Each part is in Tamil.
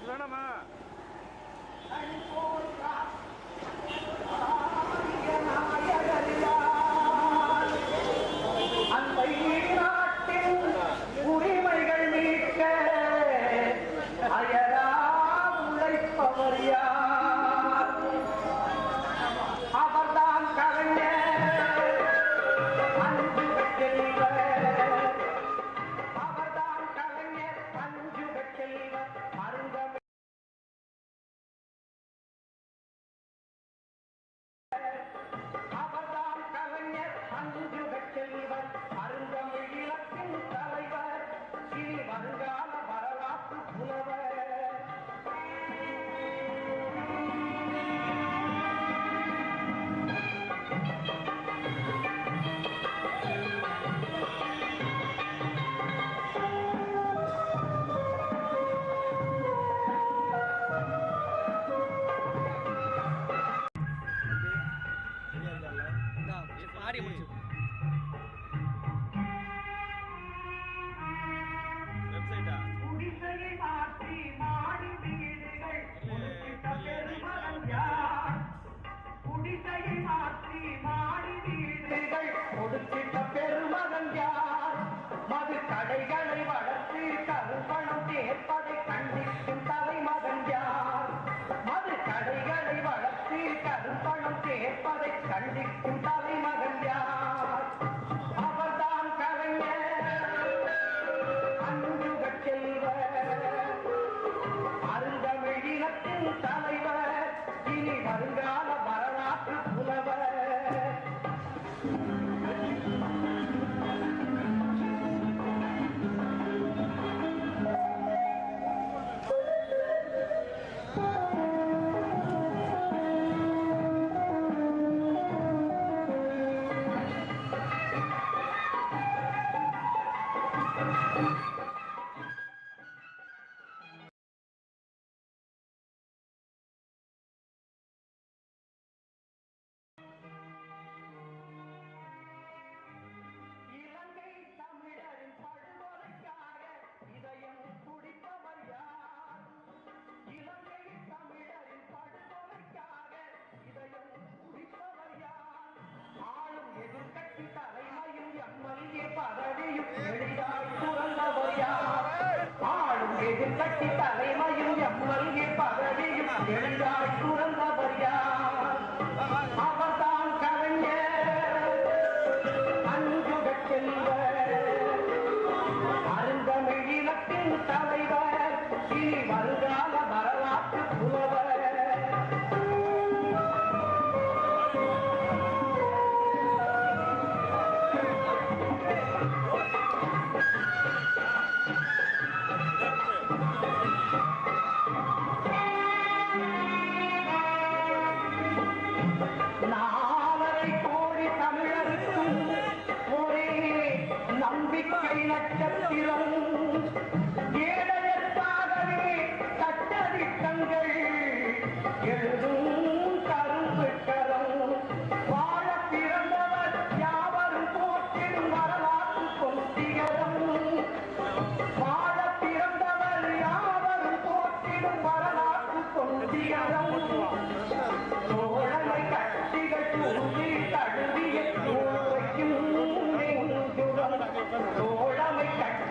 வேணாமா உரிமைகள் மீட்க அயரா உழைப்பவர் யார்? அவர்தான் கலைஞர் அன்பு செல்வர். அவர்தான் கலைஞர் அன்பு செல்வர். அருந்தமிழ் அவர்தான் கலைஞர் அன்பு செல்வர். அருந்தமிழ் இலக்கின் தலைவர். இனி வருங்கால வரலாற்று புலவர். சேர்ப்பதை கண்டிக்கும் தலைமகன் யார்? மது கடைகளை வளர்த்து கரும்பணம் சேர்ப்பதை கண்டிக்கும் தலைமகன் யார்? அவர்தான் கலைஞர் அஞ்சுகச் செல்வர், அருந்தமிழினத்தின் தலைவர், இனி வருங்கால வரலாற்று புலவர். இலங்கை தமிழரின் படுகொலைக்காக இதயம் துடிப்பவர் யார்? இலங்கை தமிழரின் படுகொலைக்காக இதயம் துடிப்பவர் யார்? ஆளும் எதிர்க்கட்சி தலைமையும் எம்எல்ஏ பதவியும் எளிதாய் துறந்தவர் யார்? ஆளும் எதிர்க்கட்சி தலைமையும் எம்எல்ஏ பதவியும் எளிதாய் துறந்தவர் யார்? அவர்தான் கலைஞர் அஞ்சுகச் செல்வர், அருந்தமிழினத்தின் தலைவர், இனி வருங்கால வரலாற்று புலவர். நாலரை கோடி தமிழருக்கும் ஒரே நம்பிக்கை நட்சத்திரம், ஏழையற்காகவே சட்டதிட்டங்கள் எழுதும் கரும்பு கரம், வாழ பிறந்தவர் யாவரும் போற்றிடும் வரலாற்று பொன்சிகரம், வாழ பிறந்தவர் யாவரும் போற்றிடும் வரலாற்று பொன்சிகரம். தோழமை கட்சிகள் தூண்டி தழுவிய தோழைக்கும் நெஞ்சுரம், தோழமை கட்சி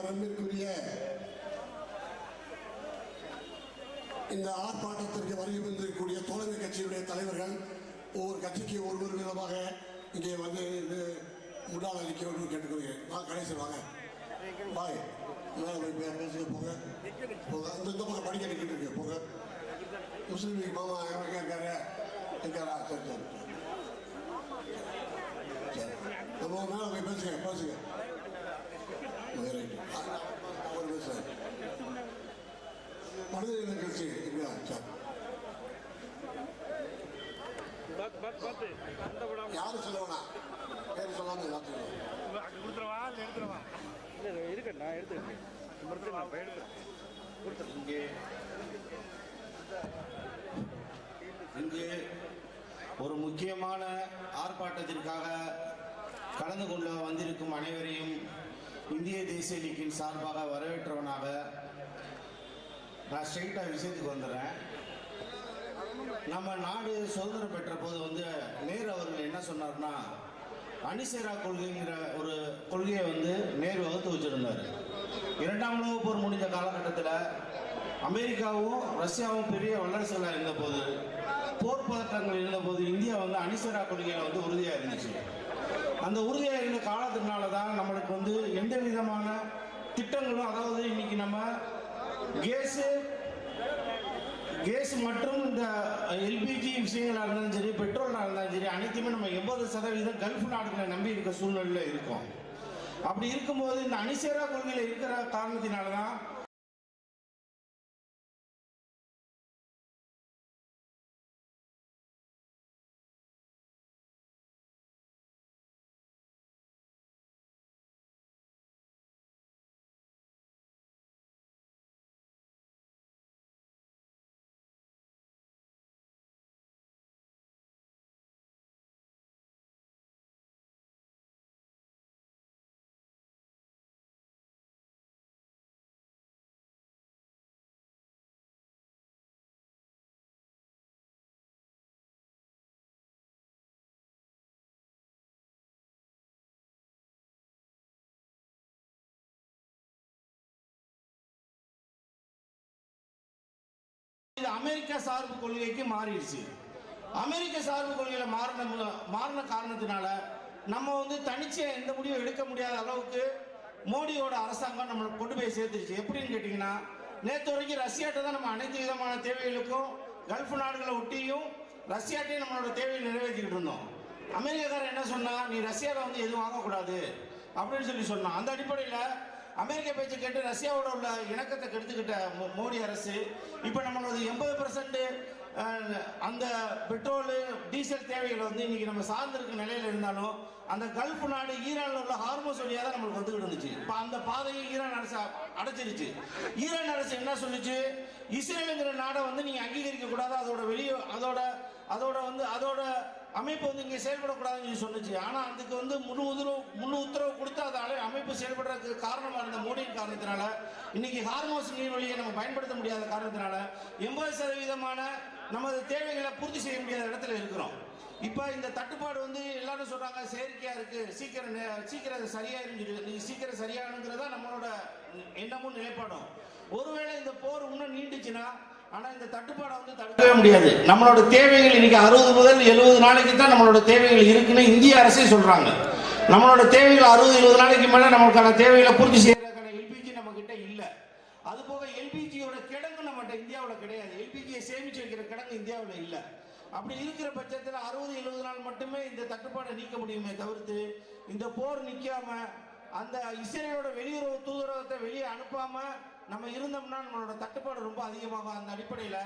அன்பிற்குரிய இந்த ஆர்ப்பாட்டத்திற்கு வருகை வந்திருக்கக்கூடிய தோழமை கட்சியுடைய தலைவர்கள் ஒவ்வொரு கட்சிக்கு ஒவ்வொரு விதமாக இங்கே வந்து முன்னாள் அளிக்க வேண்டும் கேட்டுக்கொள்கிறேன். நான் கடைசி வாங்க பாய் மேலே போய் பேசுங்க போங்க போங்க இந்த பக்கம் படிக்க நிற்கிட்டு இருக்கு போங்க. முஸ்லீம் லீக் மாமா இருக்காரு இருக்காரா? சரி சரி சரி நம்ம மேலே போய் பேசுங்க பேசுங்க ஒரு பேசுறேன் மனித கட்சி இல்லையா? சார் யாரும் சொல்ல வேணாம், பேர் சொல்லாம எல்லாத்தையும் இங்கு ஒரு முக்கியமான ஆர்ப்பாட்டத்திற்காக கலந்து கொள்ள வந்திருக்கும் அனைவரையும் இந்திய தேசிய லீக்கின் சார்பாக வரவேற்றவனாக நான் ஸ்ட்ரெயிட்டாக விஷயத்துக்கு வந்துடுறேன். நம்ம நாடு சுதந்திரம் பெற்ற போது வந்து நேரு அவர்கள் என்ன சொன்னார்னா, அணிசேரா கொள்கைங்கிற ஒரு கொள்கையை வந்து நேரு வகுத்து வச்சிருந்தார். இரண்டாம் உலகப் போர் முடிஞ்ச காலகட்டத்தில் அமெரிக்காவும் ரஷ்யாவும் பெரிய வல்லரசுகளாக இருந்தபோது, போர் பதற்றங்கள் இருந்தபோது இந்தியா வந்து அணிசேரா கொள்கையில் வந்து உறுதியாக இருந்துச்சு. அந்த உறுதியாக இருந்த காலத்தினால தான் நம்மளுக்கு வந்து எந்த விதமான திட்டங்களும், அதாவது இன்னைக்கு நம்ம கேஸ் மற்றும் இந்த எல்பிஜி விஷயங்களாக இருந்தாலும் சரி, பெட்ரோலாக இருந்தாலும் சரி, அனைத்துமே நம்ம 80% கல்ஃப் நாடுகளை நம்பி இருக்க சூழ்நிலையில் இருக்கோம். அப்படி இருக்கும்போது இந்த அணிசேரா கொள்கையில் இருக்கிற காரணத்தினால தான் அமெரிக்கா சார்பு கொள்கைக்கு மாறிடுச்சு. அமெரிக்க சார்பு கொள்கையில மாறின காரணத்தினால நம்ம வந்து தனிச்சையா எந்த முடிவும் எடுக்க முடியாத அளவுக்கு மோடியோட அரசாங்கம் நம்மளை கொண்டு போய் சேர்த்துருச்சு. எப்படின்னு கேட்டீங்கன்னா, நேற்று வரைக்கும் ரஷ்யாட்ட தான் நம்ம அனைத்து விதமான தேவைகளுக்கும் கல்ஃப் நாடுகளை ஒட்டியும் ரஷ்யாட்டையும் நம்மளோட தேவையை நிறைவேற்றிக்கிட்டு இருந்தோம். அமெரிக்காக்காரன் என்ன சொன்னா, நீ ரஷ்யாவில் வந்து எதுவும் வாங்கக்கூடாது அப்படின்னு சொன்னான். அந்த அடிப்படையில் அமெரிக்க பேச்சை கேட்டு ரஷ்யாவோட உள்ள இணக்கத்தை கெடுத்துக்கிட்ட மோடி அரசு இப்போ நம்மளோட 80% அந்த பெட்ரோலு டீசல் தேவைகள் வந்து இன்னைக்கு நம்ம சார்ந்திருக்க நிலையில இருந்தாலும் அந்த கல்ஃப் நாடு ஈரான்ல உள்ள ஹார்மோஸ் வழியாக தான் நம்மளுக்கு வந்துகிட்டு இருந்துச்சு. இப்போ அந்த பாதையை ஈரான் அரசு அடைச்சிருச்சு. ஈரான் அரசு என்ன சொல்லுச்சு, இஸ்ரேலுங்கிற நாடை வந்து நீங்க அங்கீகரிக்க கூடாது, அதோட அமைப்பு வந்து இங்கே செயல்படக்கூடாதுன்னு சொன்னுச்சு. ஆனால் அதுக்கு வந்து முழு உத்தரவு கொடுத்து அதை அமைப்பு செயல்படுறதுக்கு காரணமாக இருந்த மோடியின் காரணத்தினால இன்னைக்கு ஹார்மோஸ் நீர்வழியை நம்ம பயன்படுத்த முடியாத காரணத்தினால 80% நமது தேவைகளை பூர்த்தி செய்ய முடியாத இடத்துல இருக்கிறோம். இப்போ இந்த தட்டுப்பாடு வந்து எல்லாரும் சொல்றாங்க செயற்கையா இருக்கு, சீக்கிரம் சரியாயிருன்னு. சீக்கிரம் சரியானுங்கிறதா நம்மளோட எண்ணமும் நிலைப்பாடும். ஒருவேளை இந்த போர் இன்னும் நீண்டுச்சுன்னா, ஆனா இந்த தட்டுப்பாடை வந்து தடுக்கவே முடியாது. நம்மளோட தேவைகள் இன்னைக்கு 60 முதல் 70 நாளைக்கு தான் நம்மளோட தேவைகள் இருக்குன்னு இந்திய அரசே சொல்றாங்க. நம்மளோட தேவைகள் 60-70 நாளைக்கு மேல நமக்கான தேவைகளை பூர்த்தி செய்யறதுக்கான எல்பிஜி நம்ம கிட்ட இல்ல. அது போக எல்பிஜியோட கிடங்கு நம்மகிட்ட இந்தியாவில் கிடையாது. எல்பிஜியை சேமிச்சு வைக்கிற கிடங்கு இந்தியாவில் இல்ல. அப்படி இருக்கிற பட்சத்தில் 60-70 நாள் மட்டுமே இந்த தட்டுப்பாடை நீக்க முடியுமே தவிர்த்து இந்த போர் நிக்காம அந்த இஸ்ரேலோட வெளியுறவு தூதரகத்தை வெளியே அனுப்பாம நம்ம இருந்தோம்னா நம்மளோட தட்டுப்பாடு ரொம்ப அதிகமாகும். அந்த அடிப்படையில்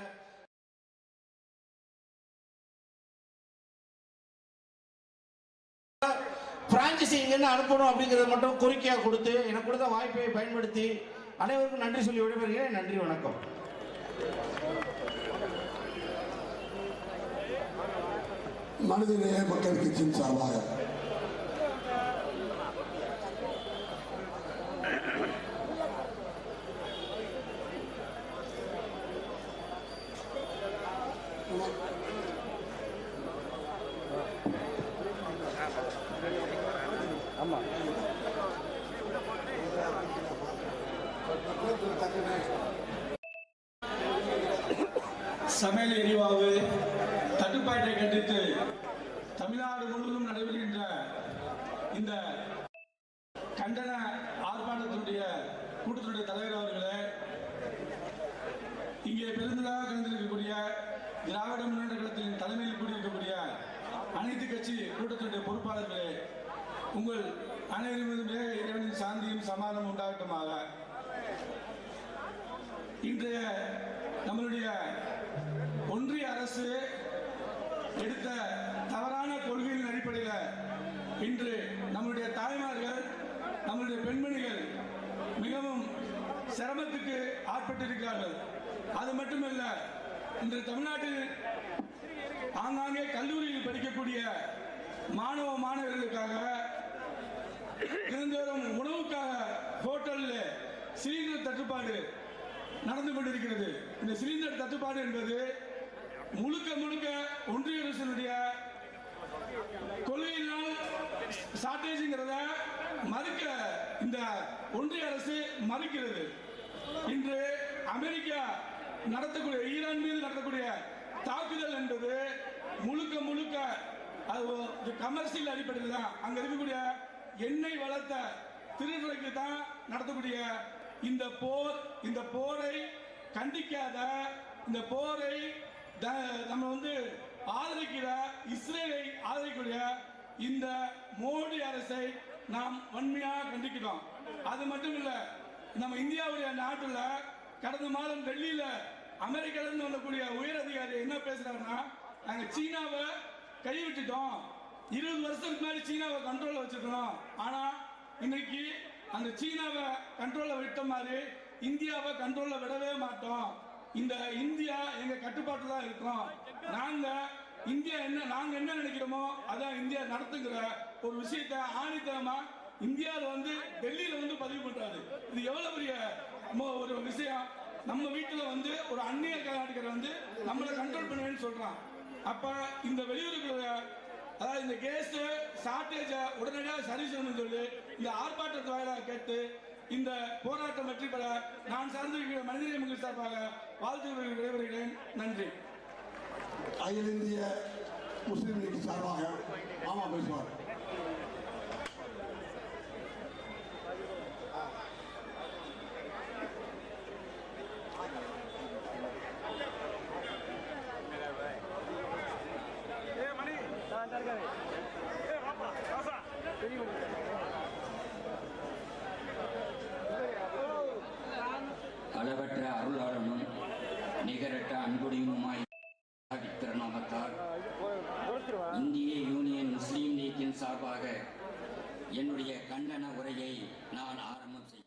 பிரான்சிஸ் இங்கிருந்து அனுப்பணும் அப்படிங்கறத மட்டும் கோரிக்கையா கொடுத்து எனக்கு கொடுத்த வாய்ப்பை பயன்படுத்தி அனைவருக்கும் நன்றி சொல்லி விடைபெறுகிறேன். நன்றி, வணக்கம். மனிதநேய மக்கள் கட்சியின் சார்பாக சமையல் எரிவாயு தட்டுப்பாட்டை கண்டித்து தமிழ்நாடு முழுவதும் நடைபெறுகின்ற இந்த கண்டன ஆர்ப்பாட்டத்தினுடைய கூட்டத்தினுடைய தலைவர் அவர்களே, இங்கே பெருந்தலாக கலந்திருக்கக்கூடிய திராவிட முன்னேற்ற கழகத்தின் தலைமையில் கூடியிருக்கக்கூடிய அனைத்து கட்சி கூட்டத்தினுடைய பொறுப்பாளர்களே, உங்கள் அனைவருமே இறைவனின் சாந்தியும் சமாதானம் உண்டாகட்டுமாக. இன்றைய நம்மளுடைய ஒன்றிய அரசு எடுத்த தவறான கொள்கையின் அடிப்படையில் இன்று நம்முடைய தாய்மார்கள், நம்முடைய பெண்மணிகள் மிகவும் சிரமத்துக்கு ஆட்பட்டிருக்கிறார்கள். அது மட்டுமல்ல, இன்று தமிழ்நாட்டில் ஆங்காங்கே கல்லூரியில் படிக்கக்கூடிய மாணவர்களுக்காக தினந்தோறும் உணவுக்காக ஹோட்டலில் சிலிண்டர் தட்டுப்பாடு நடந்து கொண்டிருக்கிறது. இந்த சிலிண்டர் தட்டுப்பாடு என்பது முழுக்க முழுக்க ஒன்றிய அரசினுடைய கொள்கையினால் ஷார்டேஜ்ங்கிறத மறுக்க இந்த ஒன்றிய அரசு மறுக்கிறது. இன்று அமெரிக்கா நடத்தக்கூடிய ஈரான் மீது நடத்தக்கூடிய தாக்குதல் என்பது முழுக்க முழுக்க அது கமர்ஷியல் அடிப்படையில் தான். அங்க இருக்கக்கூடிய எண்ணெய் வளத்தை திருடுறதுக்கு தான் நடத்தக்கூடிய இந்த போரை கண்டிக்காத, இந்த போரை நம்ம ஆதரிக்கிற இஸ்ரேலை ஆதரிக்கூடிய இந்த மோடி அரசை நாம் வன்மையாக கண்டிக்கிறோம். அது மட்டும் இல்ல, நம்ம இந்தியாவுடைய நாட்டுல கடந்த மாதம் டெல்லியில அமெரிக்கால இருந்து வரக்கூடிய உயர் அதிகாரி என்ன பேசுறாருன்னா, நாங்க சீனாவை கைவிட்டுட்டோம், 20 வருஷத்துக்கு முன்னாடி சீனாவை கண்ட்ரோல்ல வச்சிருக்கோம், ஆனா இன்னைக்கு அந்த சீனாவை கண்ட்ரோல்ல விட்ட மாதிரி இந்தியாவை கண்ட்ரோல்ல விடவே மாட்டோம். இந்த இந்தியா எங்க கட்டுப்பாட்டுல தான் இருக்கும். நாங்க என்ன நினைக்கிறோமோ அதான் இந்தியா நடத்துங்கிற ஒரு விஷயத்தை ஆணித்தரமா இந்தியாவில் டெல்லியில பதிவு பண்றாரு. இது எவ்வளவு பெரிய ஒரு விஷயம். நம்ம வீட்டுல ஒரு அந்நிய நாட்டுக்கார நம்மளை கண்ட்ரோல் பண்ணுவேன்னு சொல்றான். அப்ப இந்த வெளியுறவு, அதாவது இந்த கேஸ் ஷார்டேஜ உடனடியாக சரி செய்யணும்னு சொல்லி இந்த ஆர்ப்பாட்டத்தை வாயிலாக கேட்டு இந்த போராட்டம் வெற்றி பெற நான் சார்ந்திருக்கிற மனிதநேய மக்கள் சார்பாக வாழ்த்துக்களை விடைபெறுகிறேன். நன்றி. அகில இந்திய முஸ்லீம் லீக் சார்பாக மாமா பேசுவார். அளவற்ற அருளாளனும் நிகரற்ற அன்புடையுமாய் திருநாமத்தால் இந்திய யூனியன் முஸ்லீம் லீக்கின் சார்பாக என்னுடைய கண்டன உரையை நான் ஆரம்பம் செய்கிறேன்.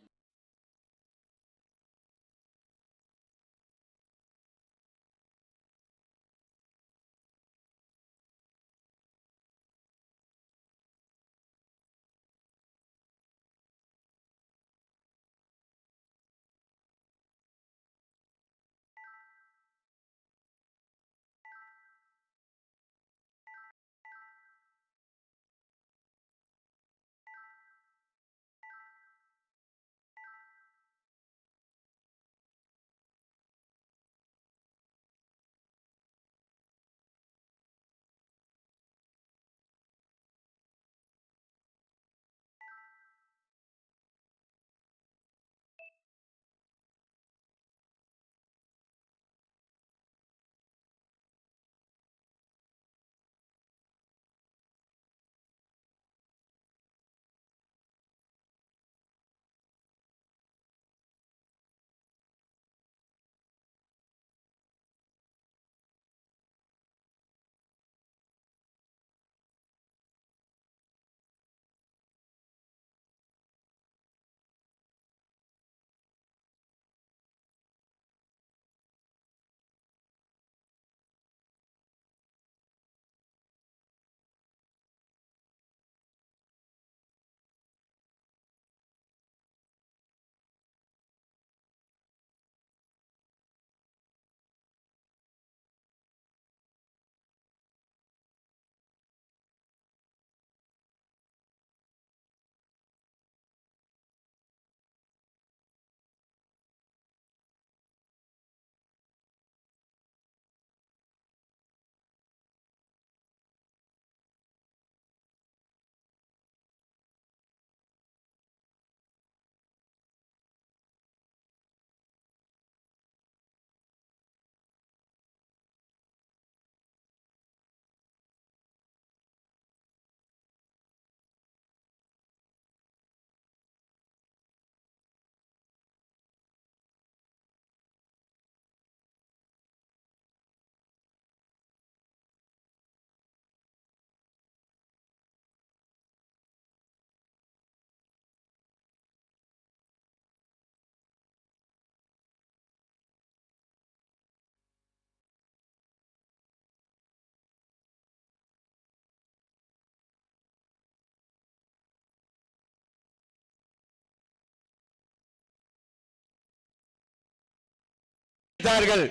வைத்தார்கள்.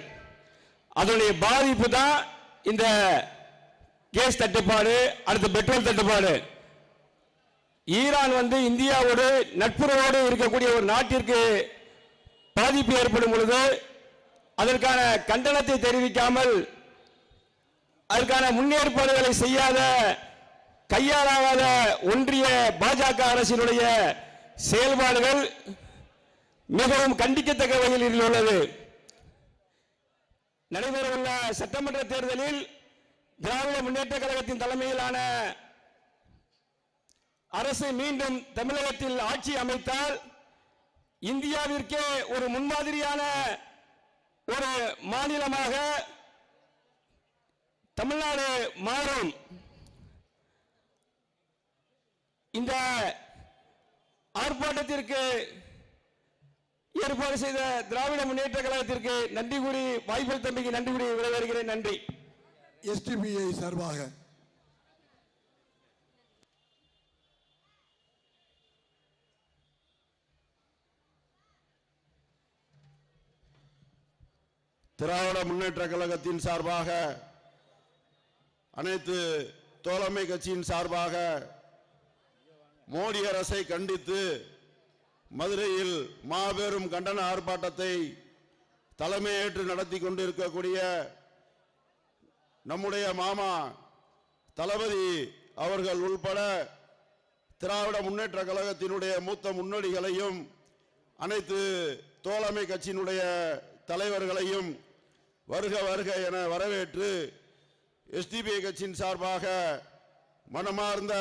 அதனுடைய பாதிப்பு தான் இந்த கேஸ் தட்டுப்பாடு, அடுத்து பெட்ரோல் தட்டுப்பாடு. ஈரான் இந்தியாவோடு நட்புறவோடு இருக்கக்கூடிய ஒரு நாட்டிற்கு பாதிப்பு ஏற்படும் பொழுது அதற்கான கண்டனத்தை தெரிவிக்காமல் அதற்கான முன்னேற்பாடுகளை செய்யாத கையாளாத ஒன்றிய பாஜக அரசினுடைய செயல்பாடுகள் மிகவும் கண்டிக்கத்தக்க வகையில் உள்ளது. நடைபெறவுள்ள சட்டமன்ற தேர்தலில் திராவிட முன்னேற்ற கழகத்தின் தலைமையிலான அரசு மீண்டும் தமிழகத்தில் ஆட்சி அமைத்தால் இந்தியாவிற்கே ஒரு முன்மாதிரியான ஒரு மாநிலமாக தமிழ்நாடு மாறும். இந்த ஆர்ப்பாட்டத்திற்கு ஏற்பாடு செய்த திராவிட முன்னேற்ற கழகத்திற்கு நன்றி கூறி, வாய்ப்பு தம்பிக்கு நன்றி கூறி விடைபெறுகிறேன். நன்றி. SDPI சார்பாக திராவிட முன்னேற்ற கழகத்தின் சார்பாக, அனைத்து தோழமை கட்சியின் சார்பாக மோடி அரசை கண்டித்து மதுரையில் மாபெரும் கண்டன ஆர்ப்பாட்டத்தை தலைமையேற்று நடத்தி கொண்டிருக்கக்கூடிய நம்முடைய மாமா தளபதி அவர்கள் உள்பட திராவிட முன்னேற்ற கழகத்தினுடைய மூத்த முன்னோடிகளையும் அனைத்து தோழமை கட்சியினுடைய தலைவர்களையும் வருக வருக என வரவேற்று SDPI கட்சியின் சார்பாக மனமார்ந்த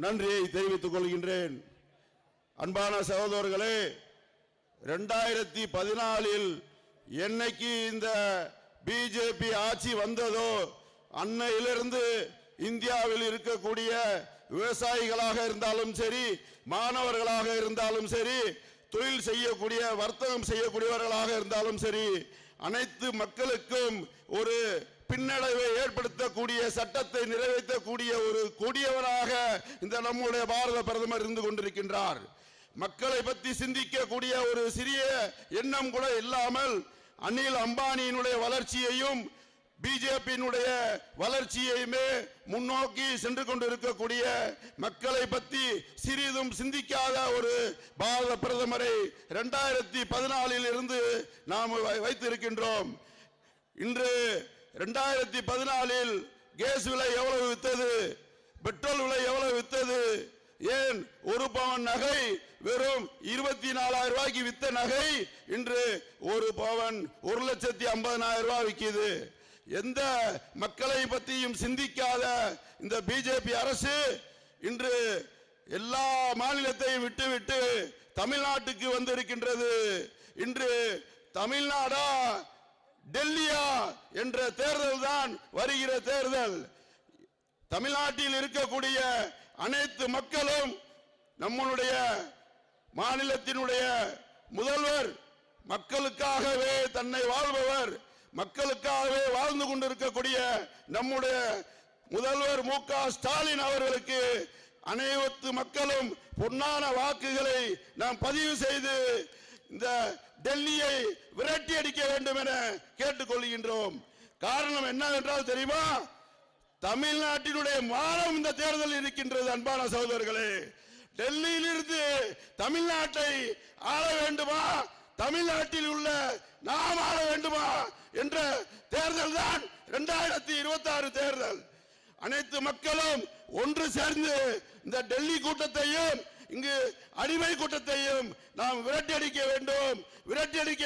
நன்றியை தெரிவித்துக் கொள்கின்றேன். அன்பான சகோதரர்களே, 2014 என்னைக்கு இந்த பிஜேபி ஆட்சி வந்ததோ அன்னையிலிருந்து இந்தியாவில் இருக்கக்கூடிய விவசாயிகளாக இருந்தாலும் சரி, மாணவர்களாக இருந்தாலும் சரி, தொழில் செய்யக்கூடிய வர்த்தகம் செய்யக்கூடியவர்களாக இருந்தாலும் சரி, அனைத்து மக்களுக்கும் ஒரு பின்னடைவை ஏற்படுத்தக்கூடிய சட்டத்தை நிறைவேற்றக்கூடிய ஒரு கொடியவராக இந்த நம்முடைய பாரத பிரதமர் இருந்து கொண்டிருக்கின்றார். மக்களை பற்றி சிந்திக்கக்கூடிய ஒரு சிறிய எண்ணம் கூட இல்லாமல் அனில் அம்பானியினுடைய வளர்ச்சியையும் பிஜேபியினுடைய வளர்ச்சியையுமே முன்னோக்கி சென்று கொண்டிருக்கக்கூடிய, மக்களை பற்றி சிறிதும் சிந்திக்காத ஒரு பாரத பிரதமரை 2014 இருந்து நாம் வைத்திருக்கின்றோம். இன்று 2014 கேஸ் விலை எவ்வளவு வித்தது, பெட்ரோல் விலை எவ்வளவு வித்தது, ஏன் ஒரு பவன் நகை வெறும் 24,000 ரூபாய்க்கு வித்த நகை இன்று ஒரு பவன் 1,50,000 ரூபாய் விற்கிது. எந்த மக்களை பற்றியும் சிந்திக்காத இந்த பிஜேபி அரசு இன்று எல்லா மாநிலத்தையும் விட்டுவிட்டு தமிழ்நாட்டுக்கு வந்திருக்கின்றது. இன்று தமிழ்நாடா டெல்லியா என்ற தேர்தல் தான் வருகிற தேர்தல். தமிழ்நாட்டில் இருக்கக்கூடிய அனைத்து மக்களும் நம்முடைய மாநிலத்தினுடைய முதல்வர் மக்களுக்காகவே தன்னை வாழ்பவர், மக்களுக்காகவே வாழ்ந்து கொண்டிருக்கக்கூடிய நம்முடைய முதல்வர் மு.க. ஸ்டாலின் அவர்களுக்கு அனைத்து மக்களும் பொன்னான வாக்குகளை நாம் பதிவு செய்து இந்த டெல்லியை விரட்டி அடிக்க வேண்டும் என கேட்டுக்கொள்கின்றோம். காரணம் என்னவென்றால் தெரியுமா? தமிழ்நாட்டினுடைய மானம் இந்த தேர்தல் இருக்கின்றது. அன்பான சகோதரர்களே, டெல்லியிலிருந்து தமிழ்நாட்டை ஆள வேண்டுமா, தமிழ்நாட்டில் உள்ள நாம் ஆள வேண்டுமா என்ற தேர்தல் தான் 2026 தேர்தல். அனைத்து மக்களும் ஒன்று சேர்ந்து இந்த டெல்லி கூட்டத்தையும் இங்கு அடிமை கூட்டத்தையும் நாம் விரட்டி அடிக்க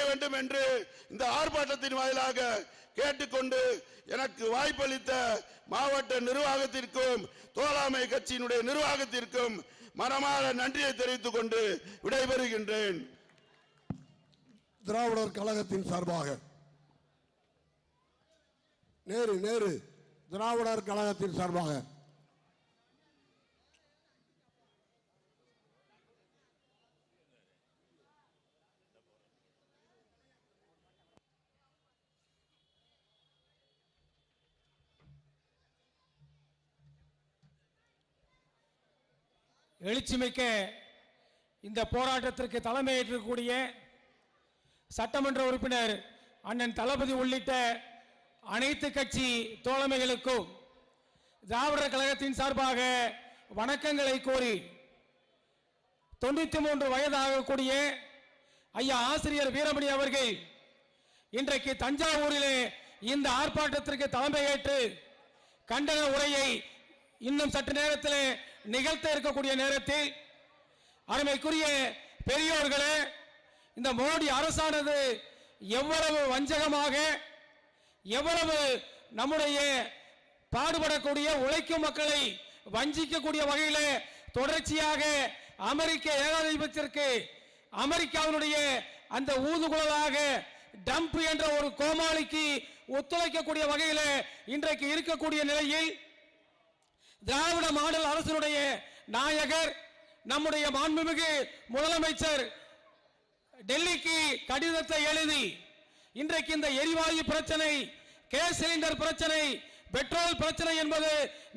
வேண்டும் என்று இந்த ஆர்ப்பாட்டத்தின் வாயிலாக கேட்டுக்கொண்டு எனக்கு வாய்ப்பளித்த மாவட்ட நிர்வாகத்திற்கும் தோழமை கட்சியினுடைய நிர்வாகத்திற்கும் மனமார நன்றியை தெரிவித்துக் கொண்டு விடைபெறுகின்றேன். திராவிடர் கழகத்தின் சார்பாக நேரு திராவிடர் கழகத்தின் சார்பாக எழுச்சிமிக்க இந்த போராட்டத்திற்கு தலைமையேற்றக்கூடிய சட்டமன்ற உறுப்பினர் அண்ணன் தளபதி உள்ளிட்ட அனைத்து கட்சி தோழமைகளுக்கும் திராவிடர் கழகத்தின் சார்பாக வணக்கங்களை கோரி 93 வயதாகக்கூடிய ஐயா ஆசிரியர் வீரமணி அவர்கள் இன்றைக்கு தஞ்சாவூரிலே இந்த ஆர்ப்பாட்டத்திற்கு தலைமையேற்று கண்டன உரையை இன்னும் சற்று நேரத்தில் நிகழ்த்த இருக்கக்கூடிய நேரத்தில் அருமைக்குரிய பெரியோர்களே, இந்த மோடி அரசானது எவ்வளவு வஞ்சகமாக, எவ்வளவு நம்முடைய பாடுபடக்கூடிய உழைக்கும் மக்களை வஞ்சிக்கக்கூடிய வகையில் தொடர்ச்சியாக அமெரிக்க ஏகாதிபத்தியத்திற்கு அமெரிக்காவினுடைய அந்த ஊதுகுழலாக டம்ப் என்ற ஒரு கோமாளிக்கு ஒத்துழைக்கக்கூடிய வகையில் இன்றைக்கு இருக்கக்கூடிய நிலையில் திராவிட மாடல் அரசினுடைய நாயகர் நம்முடைய மாண்புமிகு முதலமைச்சர் டெல்லிக்கு கடிதத்தை எழுதி இன்றைக்கு இந்த எரிவாயு பிரச்சனை, கேஸ் சிலிண்டர் பிரச்சனை, பெட்ரோல் பிரச்சனை என்பது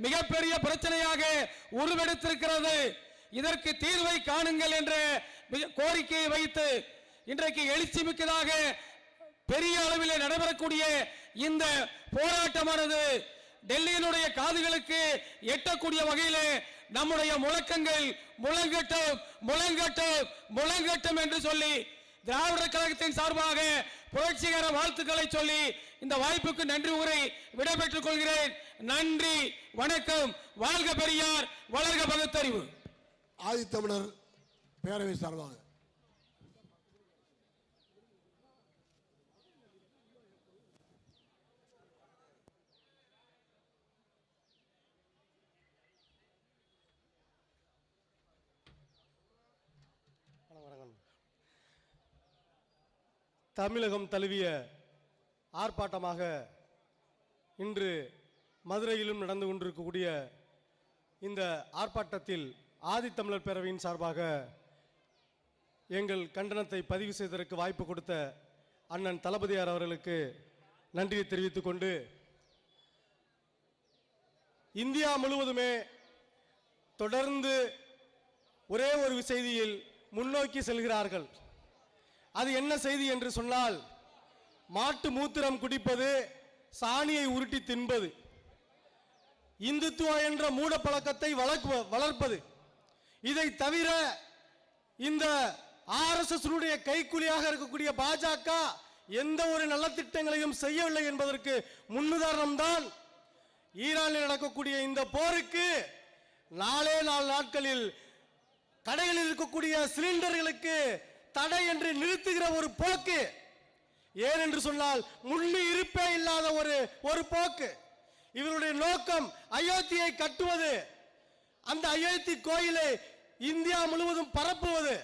மிகப்பெரிய பிரச்சனையாக உருவெடுத்திருக்கிறது. இதற்கு தீர்வை காணுங்கள் என்ற கோரிக்கையை வைத்து இன்றைக்கு எழுச்சி மிக்கதாக பெரிய அளவில் நடைபெறக்கூடிய இந்த போராட்டமானது டெல்லியினுடைய காதுகளுக்கு எட்டக்கூடிய வகையில் நம்முடைய முழக்கங்கள் முழங்கட்டும் முழங்கட்டும் முழங்கட்டும் என்று சொல்லி திராவிடர் கழகத்தின் சார்பாக புரட்சிகர வாழ்த்துக்களை சொல்லி இந்த வாய்ப்புக்கு நன்றி கூறி விடைபெற்றுக் கொள்கிறேன். நன்றி, வணக்கம். வாழ்க பெரியார், வளர்க பகுத்தறிவு. ஆதித்தமிழர் பேரவை சார்பாக தமிழகம் தழுவிய ஆர்ப்பாட்டமாக இன்று மதுரையிலும் நடந்து கொண்டிருக்கக்கூடிய இந்த ஆர்ப்பாட்டத்தில் ஆதித்தமிழர் பேரவையின் சார்பாக எங்கள் கண்டனத்தை பதிவு செய்வதற்கு வாய்ப்பு கொடுத்த அண்ணன் தளபதியார் அவர்களுக்கு நன்றியை தெரிவித்துக் கொண்டு, இந்தியா முழுவதுமே தொடர்ந்து ஒரே ஒரு செய்தியில் முன்னோக்கி செல்கிறார்கள். அது என்ன செய்தி என்று சொன்னால், மாட்டு மூத்திரம் குடிப்பது, சாணியை உருட்டி தின்பது, இந்துத்துவ என்ற மூட பழக்கத்தை வளர்ப்பது. இதை தவிர இந்த RSS கைக்கூலியாக இருக்கக்கூடிய பாஜக எந்த ஒரு நல்ல திட்டங்களையும் செய்யவில்லை என்பதற்கு முன்னுதாரணம் தான் ஈரானில் நடக்கக்கூடிய இந்த போருக்கு 4 நாட்களில் கடைகளில் இருக்கக்கூடிய சிலிண்டர்களுக்கு தடை என்று நிறுத்துகிற ஒரு போக்கு. ஏன் என்று சொன்னால் முள்ளு இருப்பே இல்லாத ஒரு போக்கு. இவருடைய நோக்கம் அயோத்தியை கட்டுவது, அந்த அயோத்தி கோயிலை இந்தியா முழுவதும் பரப்புவது.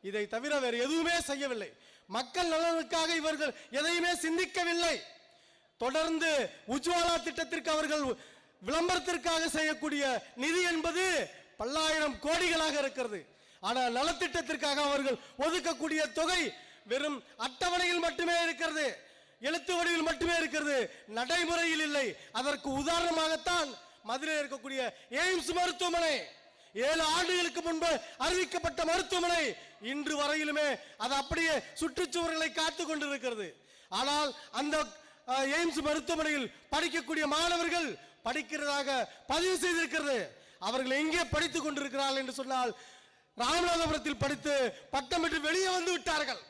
இதை தவிர வேறு எதுவுமே செய்யவில்லை. மக்கள் நலனுக்காக இவர்கள் எதையுமே சிந்திக்கவில்லை. தொடர்ந்து உஜ்வாலா திட்டத்திற்கு அவர்கள் விளம்பரத்திற்காக செய்யக்கூடிய நிதி என்பது பல்லாயிரம் கோடிகளாக இருக்கிறது. ஆனால் நலத்திட்டத்திற்காக அவர்கள் ஒதுக்கக்கூடிய தொகை வெறும் அட்டவணையில் மட்டுமே இருக்கிறது, எழுத்து வடிவில் மட்டுமே இருக்கிறது, நடைமுறையில் இல்லை. அதற்கு உதாரணமாகத்தான் மதுரையில் இருக்கக்கூடிய எய்ம்ஸ் மருத்துவமனை, 7 ஆண்டுகளுக்கு முன்பு அறிவிக்கப்பட்ட மருத்துவமனை இன்று வரையிலுமே அது அப்படியே சுற்றுச்சுவர்களை காத்துக் கொண்டிருக்கிறது. ஆனால் அந்த எய்ம்ஸ் மருத்துவமனையில் படிக்கக்கூடிய மாணவர்கள் படிக்கிறதாக பதிவு செய்திருக்கிறது. அவர்கள் எங்கே படித்துக் கொண்டிருக்கிறார்கள் என்று சொன்னால் ராமநாதபுரத்தில் படித்து பட்டம் பெற்று வெளியே வந்து விட்டார்கள்.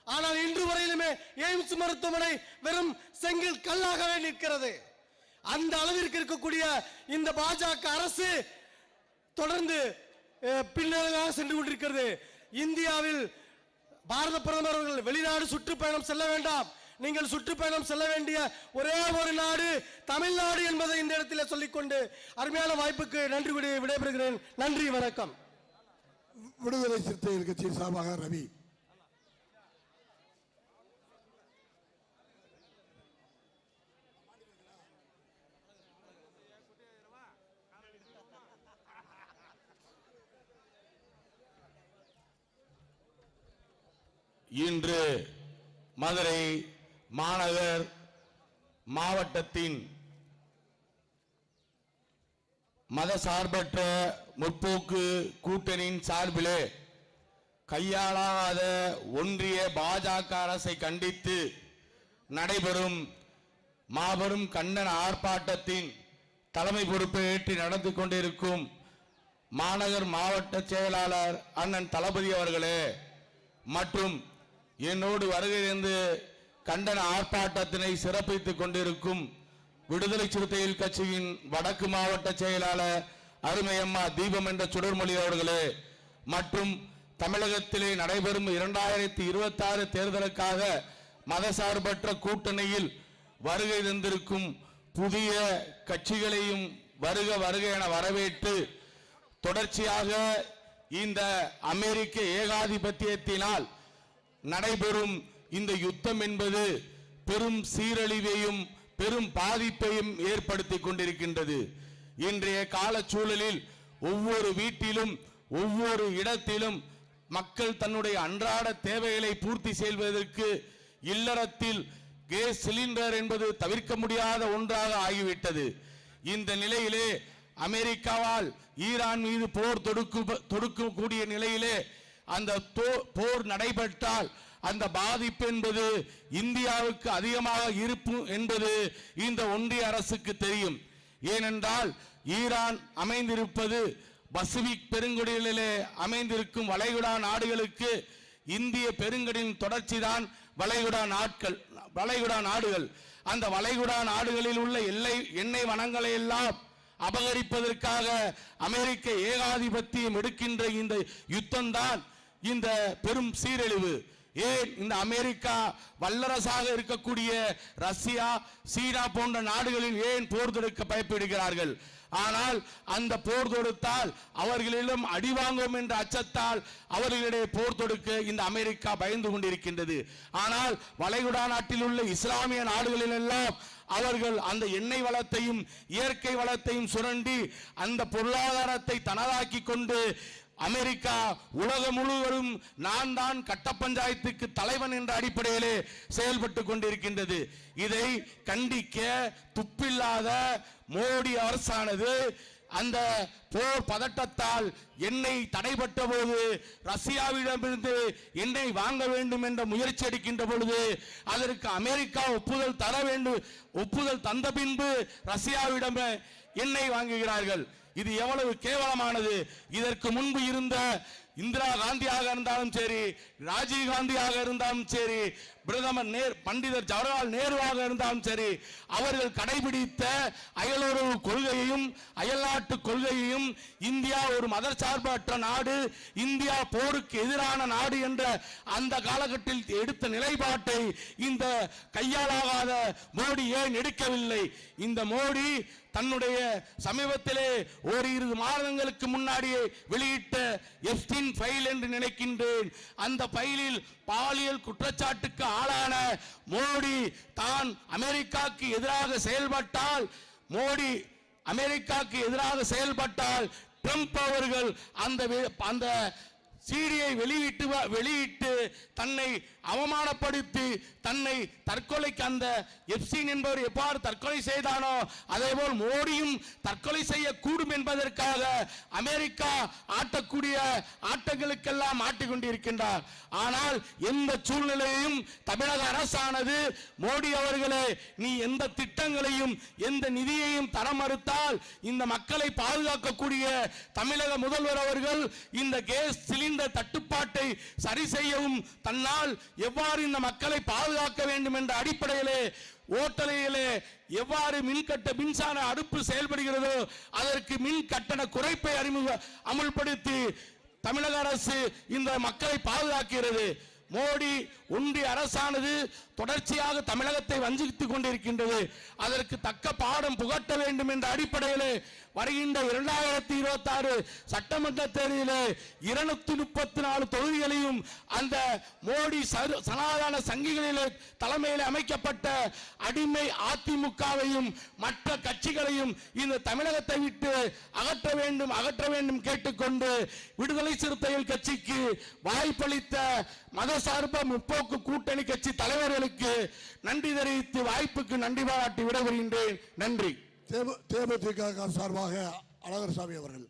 ஆனால் இன்று வரையிலுமே எய்ம்ஸ் மருத்துவமனை வெறும் செங்கல் கல்லாகவே நிற்கிறது. அந்த அளவிற்கு இருக்கக்கூடிய இந்த பாஜக அரசு தொடர்ந்து பின்னராக சென்று கொண்டிருக்கிறது. இந்தியாவில் பாரத பிரதமர் அவர்கள் வெளிநாடு சுற்றுப்பயணம் செல்ல வேண்டாம், நீங்கள் சுற்றுப்பயணம் செல்ல வேண்டிய ஒரே ஒரு நாடு தமிழ்நாடு என்பதை இந்த இடத்தில் சொல்லிக்கொண்டு அருமையான வாய்ப்புக்கு நன்றி கூறி விடைபெறுகிறேன். நன்றி, வணக்கம். விடுதலை சிறுத்தைகள் கட்சியின் சார்பாக ரவி. இன்று மதுரை மாநகர் மாவட்டத்தின் மதசார்பற்ற முற்போக்கு கூட்டணியின் சார்பிலே கையாளாத ஒன்றிய பாஜக அரசை கண்டித்து நடைபெறும் மாபெரும் கண்டன ஆர்ப்பாட்டத்தின் தலைமை பொறுப்பை ஏற்று நடந்து கொண்டிருக்கும் மாநகர் மாவட்ட செயலாளர் அண்ணன் தளபதி அவர்களே மற்றும் என்னோடு வருகை தந்து கண்டன ஆர்ப்பாட்டத்தினை சிறப்பித்துக் கொண்டிருக்கும் விடுதலை சிறுத்தைகள் கட்சியின் வடக்கு மாவட்ட செயலாளர் அருமையம்மா தீபம் என்ற சுடர்மொழி அவர்களே மற்றும் தமிழகத்திலே நடைபெறும் 2026 தேர்தலுக்காக மதசார்பற்ற கூட்டணியில் வருகை தந்திருக்கும் புதிய கட்சிகளையும் வருக வருக என வரவேற்று தொடர்ச்சியாக இந்த அமெரிக்க ஏகாதிபத்தியத்தினால் நடைபெறும் இந்த யுத்தம் என்பது பெரும் சீரழிவையும் பெரும் பாதிப்பையும் ஏற்படுத்தி கொண்டிருக்கின்றது. இன்றைய கால சூழலில் ஒவ்வொரு வீட்டிலும் ஒவ்வொரு இடத்திலும் மக்கள் தன்னுடைய அன்றாட தேவைகளை பூர்த்தி செய்வதற்கு இல்லறத்தில் கேஸ் சிலிண்டர் என்பது தவிர்க்க முடியாத ஒன்றாக ஆகிவிட்டது. இந்த நிலையிலே அமெரிக்காவால் ஈரான் மீது போர் தொடுக்கக்கூடிய நிலையிலே அந்த போர் நடைபெற்றால் அந்த பாதிப்பு என்பது இந்தியாவுக்கு அதிகமாக இருக்கும் என்பது இந்த ஒன்றிய அரசுக்கு தெரியும். ஏனென்றால் ஈரான் அமைந்திருப்பது பசிபிக் பெருங்கடலிலே அமைந்திருக்கும் வளைகுடா நாடுகளுக்கு இந்திய பெருங்கடலின் தொடர்ச்சிதான் வளைகுடா நாடுகள். அந்த வளைகுடா நாடுகளில் உள்ள எண்ணெய் வனங்களை எல்லாம் அபகரிப்பதற்காக அமெரிக்க ஏகாதிபத்தியம் எடுக்கின்ற இந்த யுத்தம் தான் இந்த பெரும் சீரழிவு. ஏன் இந்த அமெரிக்கா வல்லரசாக இருக்கக்கூடிய ரஷ்யா, சீனா போன்ற நாடுகளில் ஏன் போர் தொடுக்க பயப்படுகிறார்கள்? ஆனால் அந்த போர் தொடுத்தால் அவர்களிடம் அடிவாங்கும் என்ற அச்சத்தால் அவர்களிடையே போர் தொடுக்க இந்த அமெரிக்கா பயந்து கொண்டிருக்கின்றது. ஆனால் வளைகுடா நாட்டில் உள்ள இஸ்லாமிய நாடுகளில் எல்லாம் அவர்கள் அந்த எண்ணெய் வளத்தையும் இயற்கை வளத்தையும் சுரண்டி அந்த பொருளாதாரத்தை தனதாக்கி கொண்டு அமெரிக்கா உலகம் முழுவதும் நான் தான் கட்ட பஞ்சாயத்துக்கு தலைவன் என்ற அடிப்படையிலே செயல்பட்டு கொண்டிருக்கின்றது. இதை கண்டிக்க துப்பில்லாத மோடி அரசானது அந்த போர் பதட்டத்தால் எண்ணெய் தடைபட்ட போது ரஷ்யாவிடமிருந்து எண்ணெய் வாங்க வேண்டும் என்ற முயற்சி எடுக்கின்ற பொழுது அதற்கு அமெரிக்கா ஒப்புதல் தந்த பின்பு ரஷ்யாவிடம் எண்ணெய் வாங்குகிறார்கள். இது எவ்வளவு கேவலமானது! இதற்கு முன்பு இருந்த இந்திரா காந்தியாக இருந்தாலும் சரி, ராஜீவ் காந்தியாக இருந்தாலும் சரி, பிரதமர் பண்டிதர் ஜவஹர்லால் நேருவாக இருந்தாலும் சரி, அவர்கள் கடைபிடித்த அயலுறவு கொள்கையையும் அயல்நாட்டு கொள்கையையும் இந்தியா ஒரு மதச்சார்பற்ற நாடு, இந்தியா போருக்கு எதிரான நாடு என்ற அந்த காலகட்டத்தில் எடுத்த நிலைப்பாட்டை இந்த கையாளாகாத மோடி ஏன் எடுக்கவில்லை? இந்த மோடி தன்னுடைய சமீபத்திலே ஓரிரு மாதங்களுக்கு முன்னாடியே வெளியிட்ட எப்ஸ்டீன் ஃபைல் என்று நினைக்கின்றேன். அந்த ஃபைலில் பாலியல் குற்றச்சாட்டுக்கு ஆளான மோடி தான் அமெரிக்காவுக்கு எதிராக செயல்பட்டால் ட்ரம்ப் அவர்கள் அந்த சீடியை வெளியிட்டு தன்னை அவமானப்படுத்தி தன்னை தற்கொலைக்கு அந்த எப்ஸ்டீன் என்பவர் எவ்வாறு தற்கொலை செய்தானோ அதேபோல் மோடியும் தற்கொலை செய்யக்கூடும் என்பதற்காக அமெரிக்கா ஆட்டக்கூடிய ஆட்டங்களுக்கெல்லாம் ஆட்டிக்கொண்டிருக்கின்றார். ஆனால் எந்த சூழ்நிலையும் தமிழக அரசானது மோடி அவர்களே, நீ எந்த திட்டங்களையும் எந்த நிதியையும் தர மறுத்தால் இந்த மக்களை பாதுகாக்கக்கூடிய தமிழக முதல்வர் அவர்கள் இந்த கேஸ் சிலிண்டர் தட்டுப்பாட்டை சரி செய்யவும் தன்னால் எவ்வாறு இந்த மக்களை பாதுகாக்க வேண்டும் என்ற அடிப்படையிலே ஓட்டலையிலே எவ்வாறு மின்சார அடுப்பு செயல்படுகிறதோ அதற்கு மின் கட்டண குறைப்பை அமுல்படுத்தி தமிழக அரசு இந்த மக்களை பாதுகாக்கிறது. மோடி ஒன்றிய அரசானது தொடர்ச்சியாக தமிழகத்தை வஞ்சித்துக் கொண்டிருக்கின்றது. அதற்கு தக்க பாடம் புகட்ட வேண்டும் என்ற அடிப்படையில் வருகின்ற 2026 சட்டமன்ற தேர்தலிலே 234 தொகுதிகளையும் அந்த மோடி சனாதன சங்கிகளிலே தலைமையில் அமைக்கப்பட்ட அடிமை அதிமுகவையும் மற்ற கட்சிகளையும் இந்த தமிழகத்தை விட்டு அகற்ற வேண்டும் கேட்டுக்கொண்டு விடுதலை சிறுத்தைகள் கட்சிக்கு வாய்ப்பளித்த மதசார்ப முற்போக்கு கூட்டணி கட்சி தலைவர்களுக்கு நன்றி தெரிவித்து வாய்ப்புக்கு நன்றி பாராட்டி விடைபெறுகின்றேன். நன்றி. தேமுதிக சார்பாக அழகர்சாமி அவர்கள்.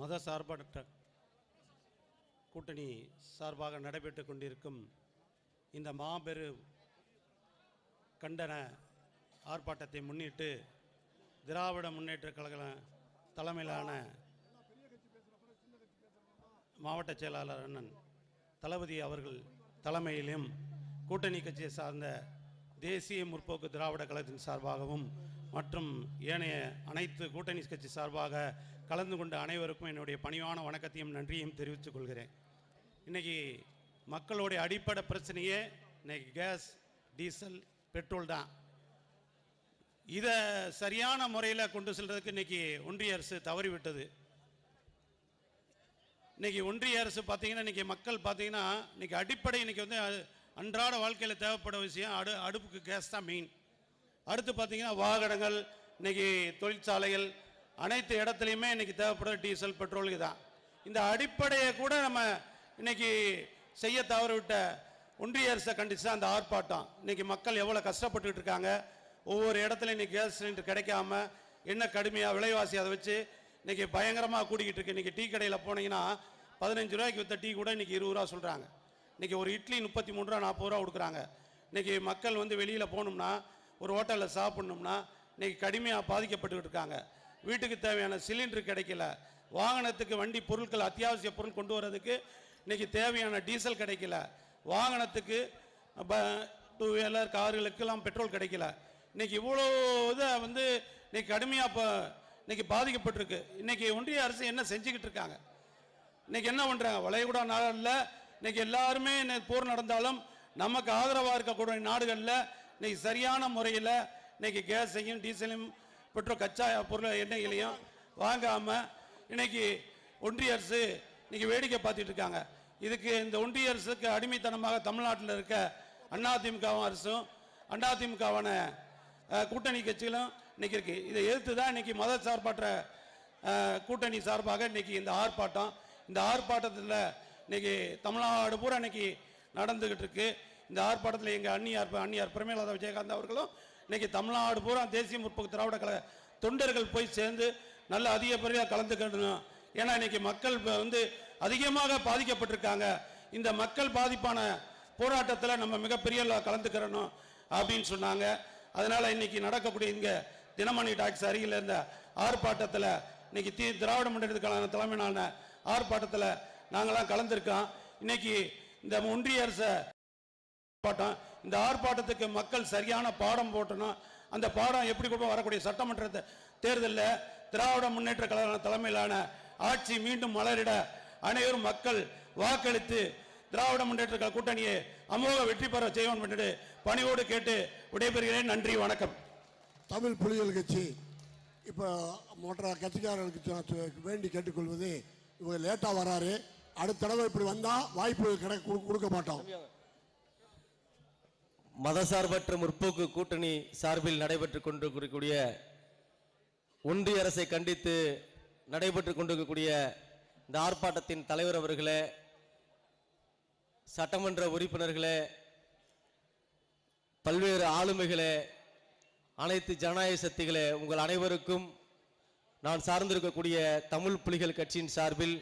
மத சார்பற்ற கூட்டணி சார்பாக நடைபெற்று கொண்டிருக்கும் இந்த மாபெரும் கண்டன ஆர்ப்பாட்டத்தை முன்னிட்டு திராவிட முன்னேற்றக் கழக தலைமையிலான மாவட்ட செயலாளர் அண்ணன் தளபதி அவர்கள் தலைமையிலும் கூட்டணி கட்சியை சார்ந்த தேசிய முற்போக்கு திராவிட கழகத்தின் சார்பாகவும் மற்றும் ஏனைய அனைத்து கூட்டணி கட்சி சார்பாக கலந்து கொண்ட அனைவருக்கும் என்னுடைய பணிவான வணக்கத்தையும் நன்றியையும் தெரிவித்துக் கொள்கிறேன். இன்றைக்கி மக்களுடைய அடிப்படை பிரச்சனையே இன்றைக்கி கேஸ், டீசல், பெட்ரோல் தான். இதை சரியான முறையில் கொண்டு செல்றதுக்கு இன்றைக்கி ஒன்றிய அரசு தவறிவிட்டது. இன்றைக்கி ஒன்றிய அரசு பார்த்திங்கன்னா இன்றைக்கி மக்கள் பார்த்திங்கன்னா இன்றைக்கி அடிப்படை இன்றைக்கி வந்து அன்றாட வாழ்க்கையில் தேவைப்பட விஷயம் அடுப்புக்கு கேஸ் தான் மெயின். அடுத்து பார்த்திங்கன்னா வாகனங்கள், இன்றைக்கி தொழிற்சாலைகள் அனைத்து இடத்துலையுமே இன்றைக்கி தேவைப்படுற டீசல், பெட்ரோலுக்கு தான். இந்த அடிப்படையை கூட நம்ம இன்றைக்கி செய்ய தவறிவிட்ட ஒன்றிய அரசை கண்டித்து அந்த ஆர்ப்பாட்டம். இன்றைக்கி மக்கள் எவ்வளோ கஷ்டப்பட்டுக்கிட்டு இருக்காங்க. ஒவ்வொரு இடத்துல இன்றைக்கி கேஸ் சிலிண்டர் கிடைக்காம என்ன கடுமையாக விலைவாசி அதை வச்சு இன்றைக்கி பயங்கரமாக கூடிக்கிட்டு இருக்கு. இன்றைக்கி டீ கடையில் போனீங்கன்னா 15 ரூபாய்க்கு விற்ற டீ கூட இன்றைக்கி 20 ரூபா சொல்கிறாங்க. இன்றைக்கி ஒரு இட்லி 33 ரூபா 40 ரூபா கொடுக்குறாங்க. இன்றைக்கி மக்கள் வந்து வெளியில் போகணும்னா, ஒரு ஹோட்டலில் சாப்பிட்ணும்னா இன்றைக்கி கடுமையாக பாதிக்கப்பட்டுக்கிட்டு இருக்காங்க. வீட்டுக்கு தேவையான சிலிண்டர் கிடைக்கல, வாகனத்துக்கு வண்டி பொருட்கள் அத்தியாவசிய பொருள் கொண்டு வர்றதுக்கு இன்றைக்கி தேவையான டீசல் கிடைக்கல, வாகனத்துக்கு 2 வீலர் கார்களுக்கெல்லாம் பெட்ரோல் கிடைக்கல. இன்றைக்கி இவ்வளோ இதை வந்து இன்றைக்கி கடுமையாக இன்றைக்கி பாதிக்கப்பட்டிருக்கு. இன்றைக்கி ஒன்றிய அரசு என்ன செஞ்சுக்கிட்டு இருக்காங்க? இன்றைக்கி என்ன பண்ணுறாங்க? வளைகுடா நாடுகளில் இன்றைக்கி எல்லாருமே போர் நடந்தாலும் நமக்கு ஆதரவாக இருக்கக்கூடிய நாடுகளில் இன்றைக்கி சரியான முறையில் இன்றைக்கி கேஸையும் டீசலையும் பெட்ரோல் கச்சா பொருள் எண்ணெய்களையும் வாங்காமல் இன்றைக்கி ஒன்றிய அரசு இன்றைக்கி வேடிக்கை பார்த்துட்டு இருக்காங்க. இதுக்கு இந்த ஒன்றிய அரசுக்கு அடிமைத்தனமாக தமிழ்நாட்டில் இருக்க அதிமுக அரசும் அதிமுகவான கூட்டணி கட்சிகளும் இன்றைக்கி இருக்குது. இதை எதிர்த்து தான் இன்றைக்கி மத சார்பற்ற கூட்டணி சார்பாக இன்றைக்கி இந்த ஆர்ப்பாட்டம். இந்த ஆர்ப்பாட்டத்தில் இன்றைக்கி தமிழ்நாடு பூரா இன்றைக்கி நடந்துக்கிட்டு இருக்கு. இந்த ஆர்ப்பாட்டத்தில் எங்கள் அந்நியார் பிரேமலதா விஜயகாந்த் அவர்களும் இன்றைக்கி தமிழ்நாடு பூரா தேசிய முற்போக்கு திராவிட கழக தொண்டர்கள் போய் சேர்ந்து நல்ல அதிகப்படியாக கலந்துக்கணும். ஏன்னா இன்றைக்கி மக்கள் வந்து அதிகமாக பாதிக்கப்பட்டிருக்காங்க. இந்த மக்கள் பாதிப்பான போராட்டத்தில் நம்ம மிகப்பெரிய கலந்துக்கிறணும் அப்படின்னு சொன்னாங்க. அதனால் இன்றைக்கி நடக்கக்கூடிய இங்கே தினமணி டாக்ஸ் அருகில் இருந்த ஆர்ப்பாட்டத்தில் இன்றைக்கி திராவிட முன்னேற்றக் கழக தலைமையிலான ஆர்ப்பாட்டத்தில் நாங்களாம் கலந்துருக்கோம். இன்றைக்கி இந்த ஒன்றிய அரசு ஆர்ப்பாட்டம், இந்த ஆர்ப்பாட்டத்துக்கு மக்கள் சரியான பாடம் போட்டணும். அந்த பாடம் எப்படி கூட வரக்கூடிய சட்டமன்ற தேர்தலில் திராவிட முன்னேற்ற கழக தலைமையிலான ஆட்சி மீண்டும் மலரிட அனைவரும் மக்கள் வாக்களித்து திராவிட முன்னேற்ற கழக கூட்டணியை அமோக வெற்றி பெற செய்வோம் என்று பணிவோடு கேட்டு விடைபெறுகிறேன். நன்றி, வணக்கம். தமிழ் புலிகள் கட்சி இப்போ மற்ற கட்சிக்காரர்களுக்கு வேண்டி கேட்டுக்கொள்வது, இவங்க லேட்டாக வராரு, அடுத்த தடவை இப்படி வந்தால் வாய்ப்பு கொடுக்க மாட்டோம். மதசார்பற்ற முற்போக்கு கூட்டணி சார்பில் நடைபெற்றுக் கொண்டிருக்கக்கூடிய ஒன்றிய அரசை கண்டித்து நடைபெற்றுக் கொண்டிருக்கக்கூடிய இந்த ஆர்ப்பாட்டத்தின் தலைவர் அவர்களே, சட்டமன்ற உறுப்பினர்களே, பல்வேறு ஆளுமைகளே, அனைத்து ஜனநாயக சக்திகளே, உங்கள் அனைவருக்கும் நான் சார்ந்திருக்கக்கூடிய தமிழ் புலிகள் கட்சியின் சார்பில்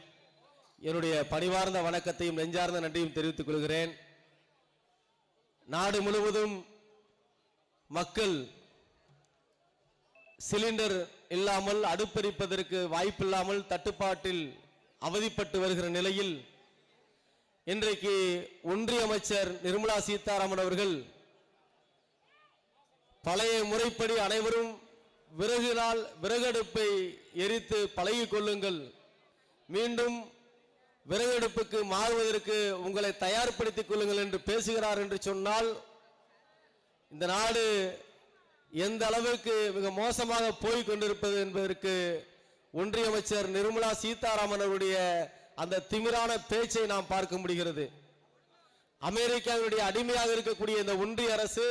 என்னுடைய பணிவார்ந்த வணக்கத்தையும் நெஞ்சார்ந்த நன்றியும் தெரிவித்துக் கொள்கிறேன். நாடு முழுவதும் மக்கள் சிலிண்டர் இல்லாமல் அடுப்பெரிப்பதற்கு வாய்ப்பில்லாமல் தட்டுப்பாட்டில் அவதிப்பட்டு வருகிற நிலையில் இன்றைக்கு ஒன்றிய அமைச்சர் நிர்மலா சீதாராமன் அவர்கள் பழைய முறைப்படி அனைவரும் விறகடுப்பை எரித்து பழகிக் கொள்ளுங்கள், மீண்டும் விறகடுப்புக்கு மாறுவதற்கு உங்களை தயார்படுத்திக் கொள்ளுங்கள் என்று பேசுகிறார் என்று சொன்னால் இந்த நாடு எந்த அளவுக்கு மிக மோசமாக போய் கொண்டிருப்பது என்பதற்கு ஒன்றிய அமைச்சர் நிர்மலா சீதாராமன் அவருடைய அந்த திமிரான பேச்சை நாம் பார்க்க முடிகிறது. அமெரிக்காவுடைய அடிமையாக இருக்கக்கூடிய இந்த ஒன்றிய அரசு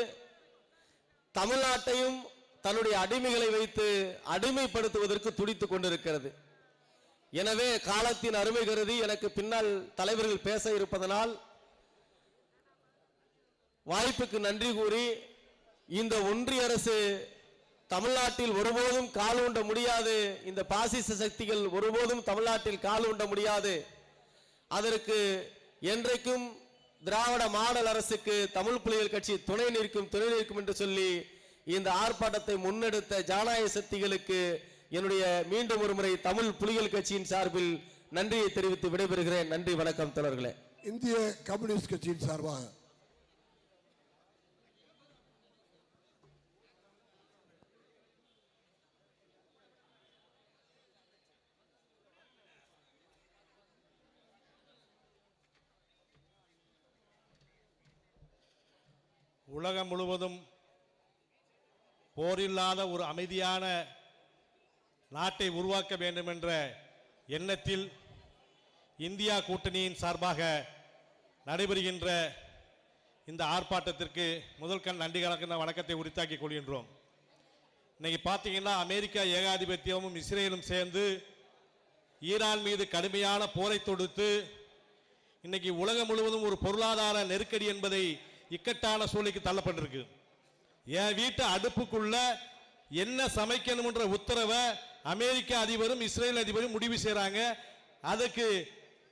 தமிழ்நாட்டையும் தன்னுடைய அடிமைகளை வைத்து அடிமைப்படுத்துவதற்கு துடித்துக் கொண்டிருக்கிறது. எனவே காலத்தின் அருமை கருதி எனக்கு பின்னால் தலைவர்கள் பேச இருப்பதனால் வாய்ப்புக்கு நன்றி கூறி, இந்த ஒன்றிய அரசு தமிழ்நாட்டில் ஒருபோதும் கால் ஊண்ட முடியாது. இந்த பாசிச சக்திகள் ஒருபோதும் தமிழ்நாட்டில் கால் ஊண்ட முடியாது. அதற்கு என்றைக்கும் திராவிட மாடல் அரசுக்கு தமிழ் புலிகள் கட்சி துணை நிற்கும் என்று சொல்லி இந்த ஆர்ப்பாட்டத்தை முன்னெடுத்த ஜனநாயக சக்திகளுக்கு என்னுடைய மீண்டும் ஒரு முறை தமிழ் புலிகள் கட்சியின் சார்பில் நன்றியை தெரிவித்து விடைபெறுகிறேன். நன்றி, வணக்கம் தோழர்களே. இந்திய கம்யூனிஸ்ட் கட்சியின் சார்பாக உலகம் முழுவதும் போரில்லாத ஒரு அமைதியான நாட்டை உருவாக்க வேண்டும் என்ற எண்ணத்தில் இந்தியா கூட்டணியின் சார்பாக நடைபெறுகின்ற இந்த ஆர்ப்பாட்டத்திற்கு முதல் நன்றி கலக்கின்ற வணக்கத்தை உரித்தாக்கிக் கொள்கின்றோம். இன்னைக்கு பார்த்தீங்கன்னா அமெரிக்கா ஏகாதிபத்தியமும் இஸ்ரேலும் சேர்ந்து ஈரான் மீது கடுமையான போரை தொடுத்து இன்னைக்கு உலகம் முழுவதும் ஒரு பொருளாதார நெருக்கடி என்பதை இக்கட்டான சூழ்நிலைக்கு தள்ளப்பட்டிருக்கு. என் வீட்டு அடுப்புக்குள்ள என்ன சமைக்கணும் என்ற உத்தரவை அமெரிக்க அதிபரும் இஸ்ரேல் அதிபரும் முடிவு செய்றாங்க. அதுக்கு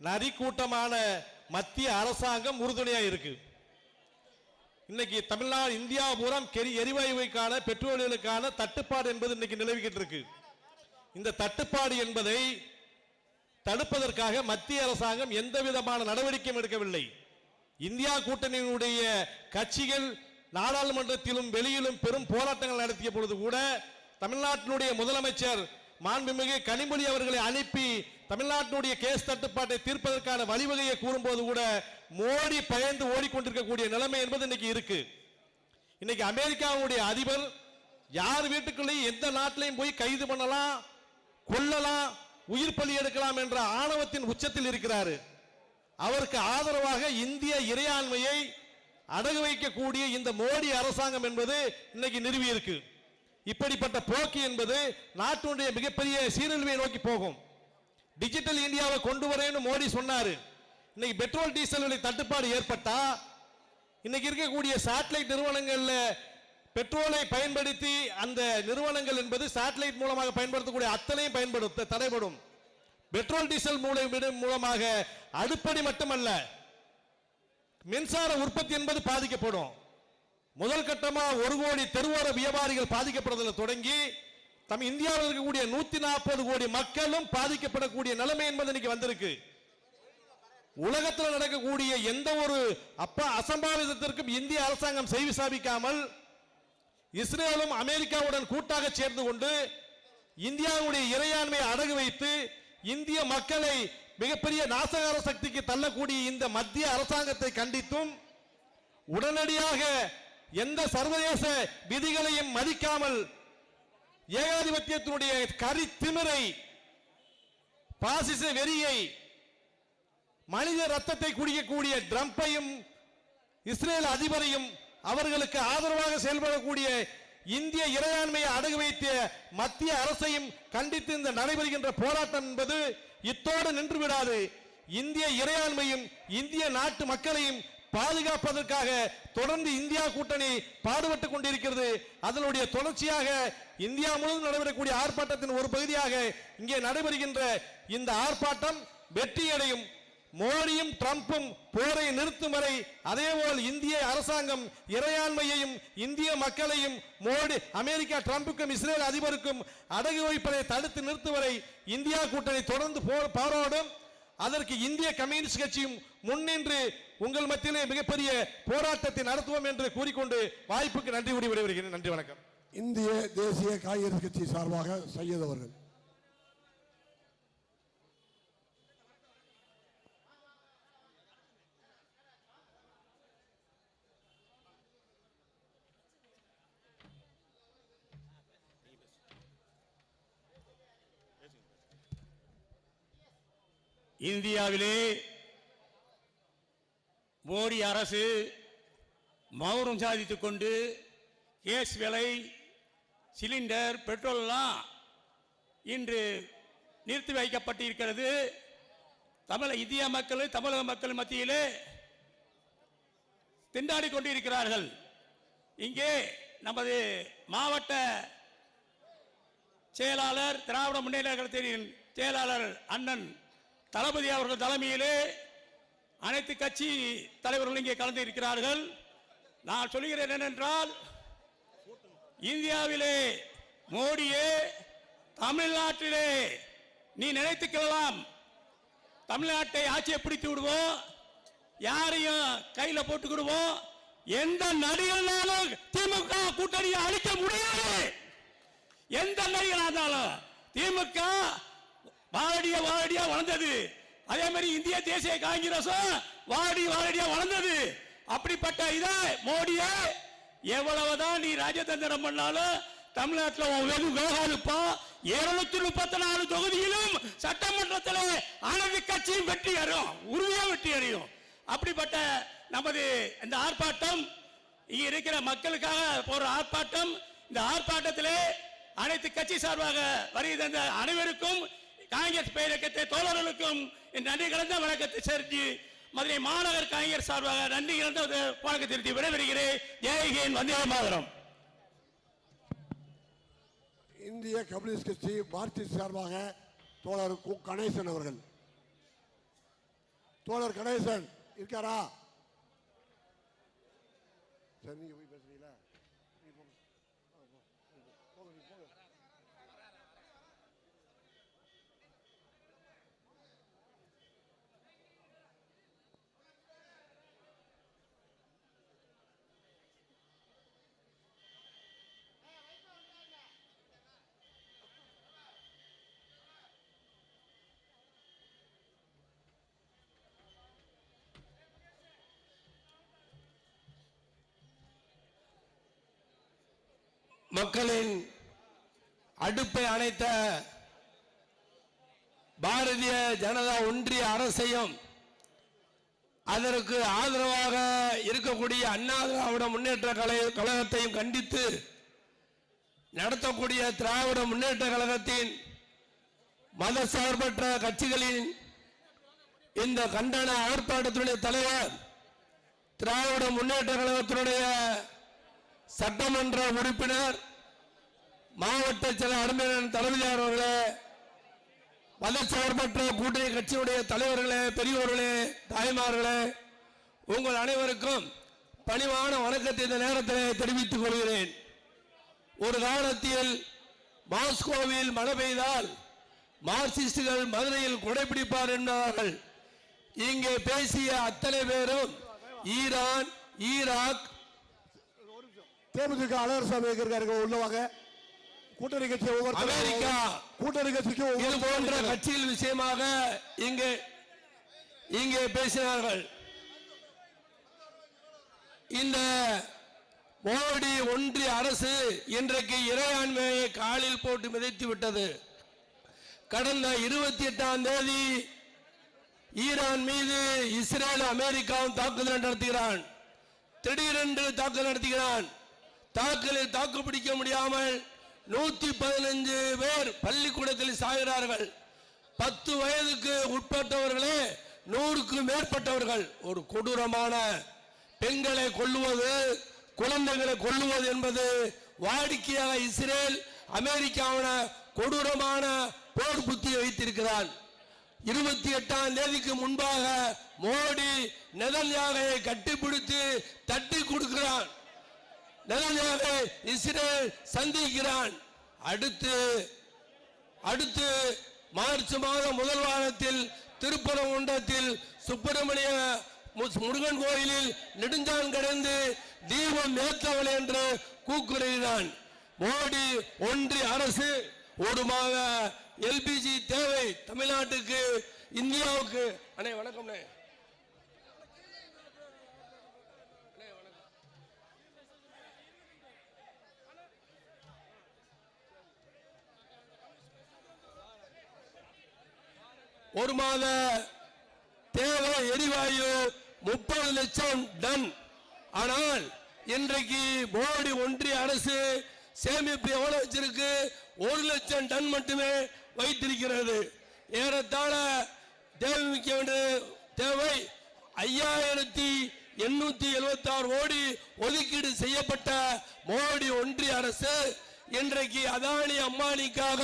நரிக்கூட்டமான மத்திய அரசாங்கம் உறுதுணையா இருக்கு. இன்னைக்கு தமிழ்நாடு, இந்தியா பூரா எரிவாயுக்கான பெட்ரோலுக்கான தட்டுப்பாடு என்பது இன்னைக்கு நிலவிக்கிட்டு இருக்கு. இந்த தட்டுப்பாடு என்பதை தடுப்பதற்காக மத்திய அரசாங்கம் எந்த விதமான நடவடிக்கையும் எடுக்கவில்லை. இந்தியா கூட்டணியினுடைய கட்சிகள் நாடாளுமன்றத்திலும் வெளியிலும் பெரும் போராட்டங்கள் நடத்திய பொழுது கூட தமிழ்நாட்டினுடைய முதலமைச்சர் மாண்புமிகு கனிமொழி அவர்களை அனுப்பி தமிழ்நாட்டினுடைய கேஸ் தட்டுப்பாட்டை தீர்ப்பதற்கான வழிவகையை கூறும்போது கூட மோடி பயந்து ஓடிக்கொண்டிருக்கக்கூடிய நிலைமை என்பது இன்னைக்கு இருக்கு. இன்னைக்கு அமெரிக்காவுடைய அதிபர் யார் வீட்டுக்குள்ளேயும் எந்த நாட்டிலையும் போய் கைது பண்ணலாம், கொல்லலாம், உயிர் பலி எடுக்கலாம் என்ற ஆணவத்தின் உச்சத்தில் இருக்கிறாரு. அவருக்கு ஆதரவாக இந்திய இறையாண்மையை அடகு வைக்கக்கூடிய இந்த மோடி அரசாங்கம் என்பது இன்னைக்கு நிறுவி இருக்கு. இப்படிப்பட்ட போக்கு என்பது நாட்டுடைய மிகப்பெரிய சீரழிவை நோக்கி போகும். டிஜிட்டல் இந்தியாவை கொண்டு வரேன்னு மோடி சொன்னாரு. இன்னைக்கு பெட்ரோல் டீசல் விலை தட்டுப்பாடு ஏற்பட்டா இன்னைக்கு இருக்கக்கூடிய சேட்டலைட் நிறுவனங்கள்ல பெட்ரோலை பயன்படுத்தி அந்த நிறுவனங்கள் என்பது சேட்டலைட் மூலமாக பயன்படுத்தக்கூடிய அத்தனையும் பயன்படுத்த தடைபடும். பெட்ரோல் டீசல் மூலமாக அடுப்படி மட்டுமல்ல, மின்சார உற்பத்தி என்பது பாதிக்கப்படும். முதல் கட்டமா 1 கோடி தெருவோர வியாபாரிகள் பாதிக்கப்படுவதில் தொடங்கி இந்தியாவில் இருக்கக்கூடிய 140 கோடி மக்களும் பாதிக்கப்படக்கூடிய நிலைமை என்பது இன்னைக்கு வந்திருக்கு. உலகத்தில் நடக்கக்கூடிய எந்த ஒரு அசம்பாவிதத்திற்கும் இந்திய அரசாங்கம் செய்தி சாபிக்காமல் இஸ்ரேலும் அமெரிக்காவுடன் கூட்டாக சேர்ந்து கொண்டு இந்தியாவுடைய இறையாண்மையை அடகு வைத்து இந்திய மக்களை மிகப்பெரிய நாசகார சக்திக்கு தள்ளக்கூடிய இந்த மத்திய அரசாங்கத்தை கண்டித்தும் உடனடியாக எந்த சர்வதேச விதிகளையும் மதிக்காமல் ஏகாதிபத்தியத்தினுடைய கரித்திமிரை, பாசிச வெறியை, மனித ரத்தத்தை குடிக்கக்கூடிய ட்ரம்பையும் இஸ்ரேல் அதிபரையும் அவர்களுக்கு ஆதரவாக செயல்படக்கூடிய இந்திய இறையாண்மையை அடகு வைத்த மத்திய அரசையும் கண்டித்து இந்த நடைபெறுகின்ற போராட்டம் என்பது இத்தோடு நின்று விடாது. இந்திய இறையாண்மையும் இந்திய நாட்டு மக்களையும் பாதுகாப்பதற்காக தொடர்ந்து இந்தியா கூட்டணி பாடுபட்டுக் கொண்டிருக்கிறது. அதனுடைய தொடர்ச்சியாக இந்தியா முழுவதும் நடைபெறக்கூடிய ஆர்ப்பாட்டத்தின் ஒரு பகுதியாக இங்கே நடைபெறுகின்ற இந்த ஆர்ப்பாட்டம் வெற்றியடையும். மோடியும் ட்ரம்பும் போரை நிறுத்தும் வரை, அதேபோல் இந்திய அரசாங்கம் இறையாண்மையையும் இந்திய மக்களையும் மோடி அமெரிக்கா ட்ரம்புக்கும் இஸ்ரேல் அதிபருக்கும் அடகு வைப்பதை தடுத்து நிறுத்தும் வரை இந்தியா கூட்டணி தொடர்ந்து போராடும். அதற்கு இந்திய கம்யூனிஸ்ட் கட்சியும் முன்னின்று உங்கள் மத்தியிலே மிகப்பெரிய போராட்டத்தை நடத்துவோம் என்று கூறிக்கொண்டு வாய்ப்புக்கு நன்றி கூறி விடைபெறுகிறேன். நன்றி, வணக்கம். இந்திய தேசிய காங்கிரஸ் கட்சி சார்பாக சையத் அவர்கள். இந்தியாவிலே மோடி அரசு மௌனம் சாதித்துக் கொண்டு கேஸ் விலை, சிலிண்டர், பெட்ரோல் எல்லாம் இன்று நிறுத்தி வைக்கப்பட்டிருக்கிறது. இந்திய மக்கள், தமிழக மக்கள் மத்தியிலே திண்டாடி கொண்டிருக்கிறார்கள். இங்கே நமது மாவட்ட செயலாளர் திராவிட முன்னேற்ற கழகத்தின் செயலாளர் அண்ணன் தளபதி அவர்கள் தலைமையிலே அனைத்து கட்சி தலைவர்கள் இங்கே கலந்து இருக்கிறார்கள். நான் சொல்கிறேன் என்னென்றால், இந்தியாவிலே மோடியே தமிழ்நாட்டிலே நீ நினைத்துக்கலாம் தமிழ்நாட்டை ஆட்சியை பிடித்து விடுவோம், யாரையும் கையில போட்டுக்கிடுவோம், எந்த நடிகர்னாலும் திமுக கூட்டணியை அழிக்க முடியாது. எந்த நடிகராக இருந்தாலும் திமுக வாழடியா வளர்ந்தது. அதே மாதிரி இந்திய தேசிய காங்கிரசும் வாழடியா வளர்ந்தது. அப்படிப்பட்ட இதை மோடியே எவ்வளவுதான் நீ ராஜதந்திரம் பண்ணாலும் தமிழ்நாட்டில் வெகு வேகாதுப்பா. 234 தொகுதியிலும் சட்டமன்றத்தில் அனைத்து கட்சியும் வெற்றி அடையும், உறுதியா வெற்றி அடையும். அப்படிப்பட்ட நமது இந்த ஆர்ப்பாட்டம் இங்க இருக்கிற மக்களுக்காக போற ஆர்ப்பாட்டம். இந்த ஆர்ப்பாட்டத்திலே அனைத்து கட்சி சார்பாக வருகை தந்த அனைவருக்கும், காங்கிரஸ் பேரக்கத்தை தோழர்களுக்கும் நன்றி கலந்த வணக்கத்தை செலுத்தி மதுரை மாநகர் காங்கிரஸ் சார்பாக நன்றி கலந்த வணக்கத்தை செலுத்தி விடைபெறுகிறேன். ஜெய்ஹிந்த், வந்தே மாதரம். இந்திய கம்யூனிஸ்ட் கட்சி மார்க்சிஸ்ட் சார்பாக தோழர் கணேசன் அவர்கள். தோழர் கணேசன் இருக்காரா? சரி, நீங்க போய் பேசுறீங்களா? மக்களின் அடுப்பை அணைத்த பாரதிய ஜனதா ஒன்றிய அரசையும் அதற்கு ஆதரவாக இருக்கக்கூடிய அண்ணா திராவிட முன்னேற்ற கழகத்தையும் கண்டித்து நடத்தக்கூடிய திராவிட முன்னேற்ற கழகத்தின் மதசார்பற்ற கட்சிகளின் இந்த கண்டன ஆர்ப்பாட்டத்தினுடைய தலைவர், திராவிட முன்னேற்ற கழகத்தினுடைய சட்டமன்ற உறுப்பினர் மாவட்ட செயலர் அருமையன் தலைமையார் அவர்களே, மதசார்பற்ற கூட்டணி கட்சியுடைய தலைவர்களே, பெரியோர்களே, தாய்மார்களே, உங்கள் அனைவருக்கும் பணிவான வணக்கத்தை இந்த நேரத்தில் தெரிவித்துக் கொள்கிறேன். ஒரு காலத்தில் மாஸ்கோவில் மழை பெய்தால் மார்க்சிஸ்டுகள் மதுரையில் கொடைபிடிப்பார் என்பார்கள். இங்கே பேசிய அத்தனை பேரும் ஈரான், ஈராக், தேமுதிக அலரசாமி உள்ளவாங்க, கூட்டணி கட்சி, அமெரிக்கா, கூட்டணி கட்சிக்கு இது போன்ற கட்சிகள் விஷயமாக இங்கே பேசினார்கள். இந்த மோடி ஒன்றிய அரசு இன்றைக்கு இறையாண்மையை காலில் போட்டு மிதித்து விட்டது. கடந்த 28ஆம் தேதி ஈரான் மீது இஸ்ரேல், அமெரிக்காவும் தாக்குதல் நடத்துகிறான். திடீரென்று தாக்குதல் நடத்துகிறான். தாக்குதலில் தாக்குப்பிடிக்க முடியாமல் 115 பேர் பள்ளிக்கூடத்தில் சாகிறார்கள். 10 வயதுக்கு உட்பட்டவர்களே 100க்கு மேற்பட்டவர்கள். ஒரு கொடூரமான பெண்களை கொல்லுவது, குழந்தைகளை கொல்லுவது என்பது வாடிக்கையாக இஸ்ரேல், அமெரிக்காவின கொடூரமான போர் புத்தியை வைத்திருக்கிறான். 28ஆம் தேதிக்கு முன்பாக மோடி நெதன்யாகுவை கட்டிப்பிடித்து தட்டி கொடுக்கிறான். நெதன்யாகுவை இஸ்ரேல் சந்திக்கிறான். அடுத்து மார்ச் மாதம் முதல் வாரத்தில் திருப்பரங்குன்றத்தில் சுப்பிரமணிய முருகன் கோயிலில் நெடுஞ்சான் கடந்து தீபம் ஏற்றவள் என்று கூக்குரலினான். மோடி ஒன்றிய அரசு ஒருமாக எல்பிஜி தேவை தமிழ்நாட்டுக்கு, இந்தியாவுக்கு. அண்ணே வணக்கம். ஒரு மாத தேவை எரிவாயு 30 லட்சம் டன். ஆனால் இன்றைக்கு மோடி ஒன்றிய அரசு சேமிப்பு எவ்வளவு வச்சிருக்கு? 1 லட்சம் டன் மட்டுமே வைத்திருக்கிறது. ஏறத்தாழ தேவைமிக்க வேண்டிய தேவை 5876 கோடி ஒதுக்கீடு செய்யப்பட்ட மோடி ஒன்றிய அரசு இன்றைக்கு அதானி அம்பானிக்காக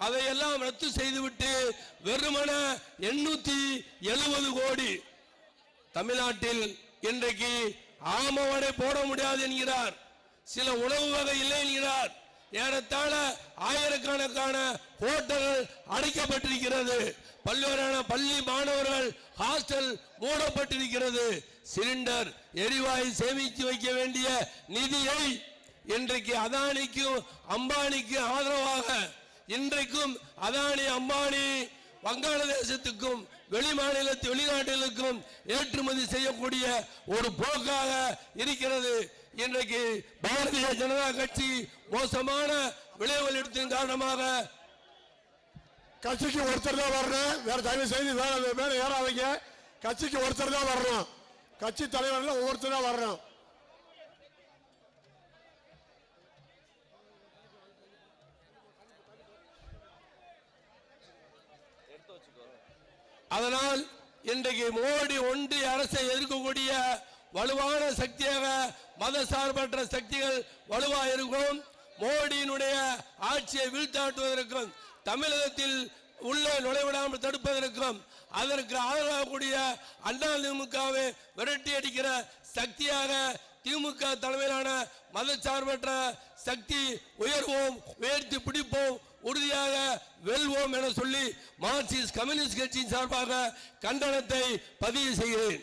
அதையெல்லாம் ரத்து செய்துவிட்டு வெறுமன 870 கோடி தமிழ்நாட்டில் இன்றைக்கு ஆமவடை போட முடியாது என்கிறார். சில உணவு வகை இல்லை என்கிறார். ஏறத்தாழ ஆயிரக்கணக்கான ஹோட்டல்கள் அடைக்கப்பட்டிருக்கிறது. பல்வேறான பள்ளி மாணவர்கள் ஹாஸ்டல் மூடப்பட்டிருக்கிறது. சிலிண்டர் எரிவாயு சேமித்து வைக்க வேண்டிய நிதியை இன்றைக்கு அதானிக்கும் அம்பானிக்கும் ஆதரவாக இன்றைக்கும் அதானி அம்பானி வங்காளதேசத்துக்கும் வெளிநாடுகளுக்கும் ஏற்றுமதி செய்யக்கூடிய ஒரு போக்காக இருக்கிறது. இன்றைக்கு பாரதிய ஜனதா கட்சி மோசமான விளைவுகள் எடுத்ததன் காரணமாக கட்சிக்கு ஒருத்தர் தான் வரணும். வேற தயவு செய்து மேல ஏறாதீங்க. கட்சிக்கு ஒருத்தர் தான் வரணும். கட்சி தலைவர்கள் ஒவ்வொருத்தர் தான் வரணும். அதனால் இன்றைக்கு மோடி ஒன்றிய அரசை எதிர்க்கக்கூடிய வலுவான சக்தியாக மத சார்பற்ற சக்திகள் வலுவாக இருக்கும். மோடியினுடைய ஆட்சியை வீழ்த்தாட்டுவதற்கும் தமிழகத்தில் உள்ளே நுழைவிடாமல் தடுப்பதற்கும் அதற்கு ஆதரவாகக்கூடிய அதிமுகவை விரட்டி அடிக்கிற சக்தியாக திமுக தலைமையிலான மதச்சார்பற்ற சக்தி உயர்வோம், உயர்த்தி பிடிப்போம், உறுதியாக வெல்வோம் என சொல்லி மார்க்சிஸ்ட் கம்யூனிஸ்ட் கட்சியின் சார்பாக கண்டனத்தை பதிவு செய்கிறேன்.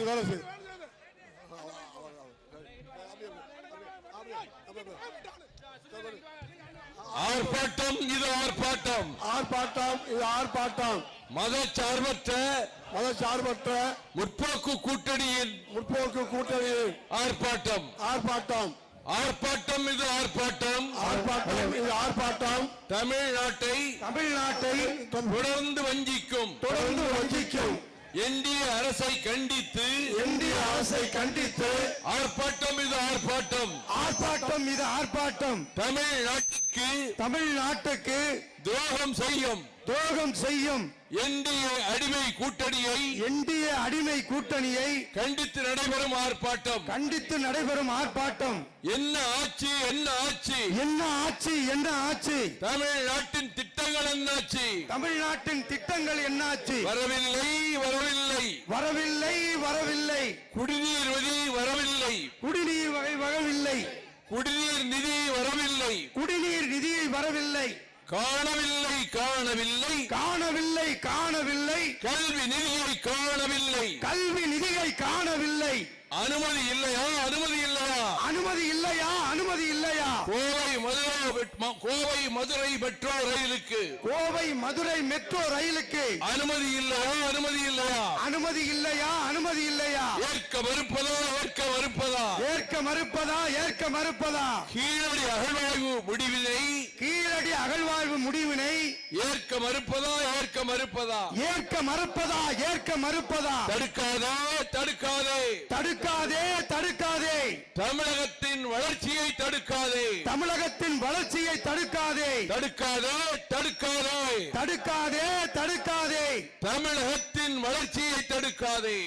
வேலை செய்யுது. ஆர்ப்பாட்டம் இது ஆர்ப்பாட்டம், ஆர்ப்பாட்டம் இது ஆர்ப்பாட்டம். மதச்சார்பற்ற முற்போக்கு கூட்டணியின் ஆர்ப்பாட்டம், ஆர்ப்பாட்டம், ஆர்ப்பாட்டம் இது ஆர்ப்பாட்டம், ஆர்ப்பாட்டம் இது ஆர்ப்பாட்டம். தமிழ்நாட்டை தொடர்ந்து வஞ்சிக்கும் இந்திய அரசை கண்டித்து ஆர்ப்பாட்டம் இது ஆர்ப்பாட்டம், ஆர்ப்பாட்டம் இது ஆர்ப்பாட்டம். தமிழ்நாட்டுக்கு துரோகம் செய்யும் இந்திய அடிமை கூட்டணியை கண்டித்து நடைபெறும் ஆர்ப்பாட்டம். என்ன ஆட்சி தமிழ்நாட்டின் திட்டங்கள் என்னாச்சு? வரவில்லை. குடிநீர் நிதி வரவில்லை. காணவில்லை. கல்வி நிதியை காணவில்லை. அனுமதி இல்லையா? கோவை மதுரை மெட்ரோ ரயிலுக்கு அனுமதி இல்லையா? ஏற்க மறுப்பதா? கீழடி அகழ்வாய்வு முடிவினை ஏற்க மறுப்பதா தடுக்காதே தமிழகத்தின் வளர்ச்சியை தடுக்காதே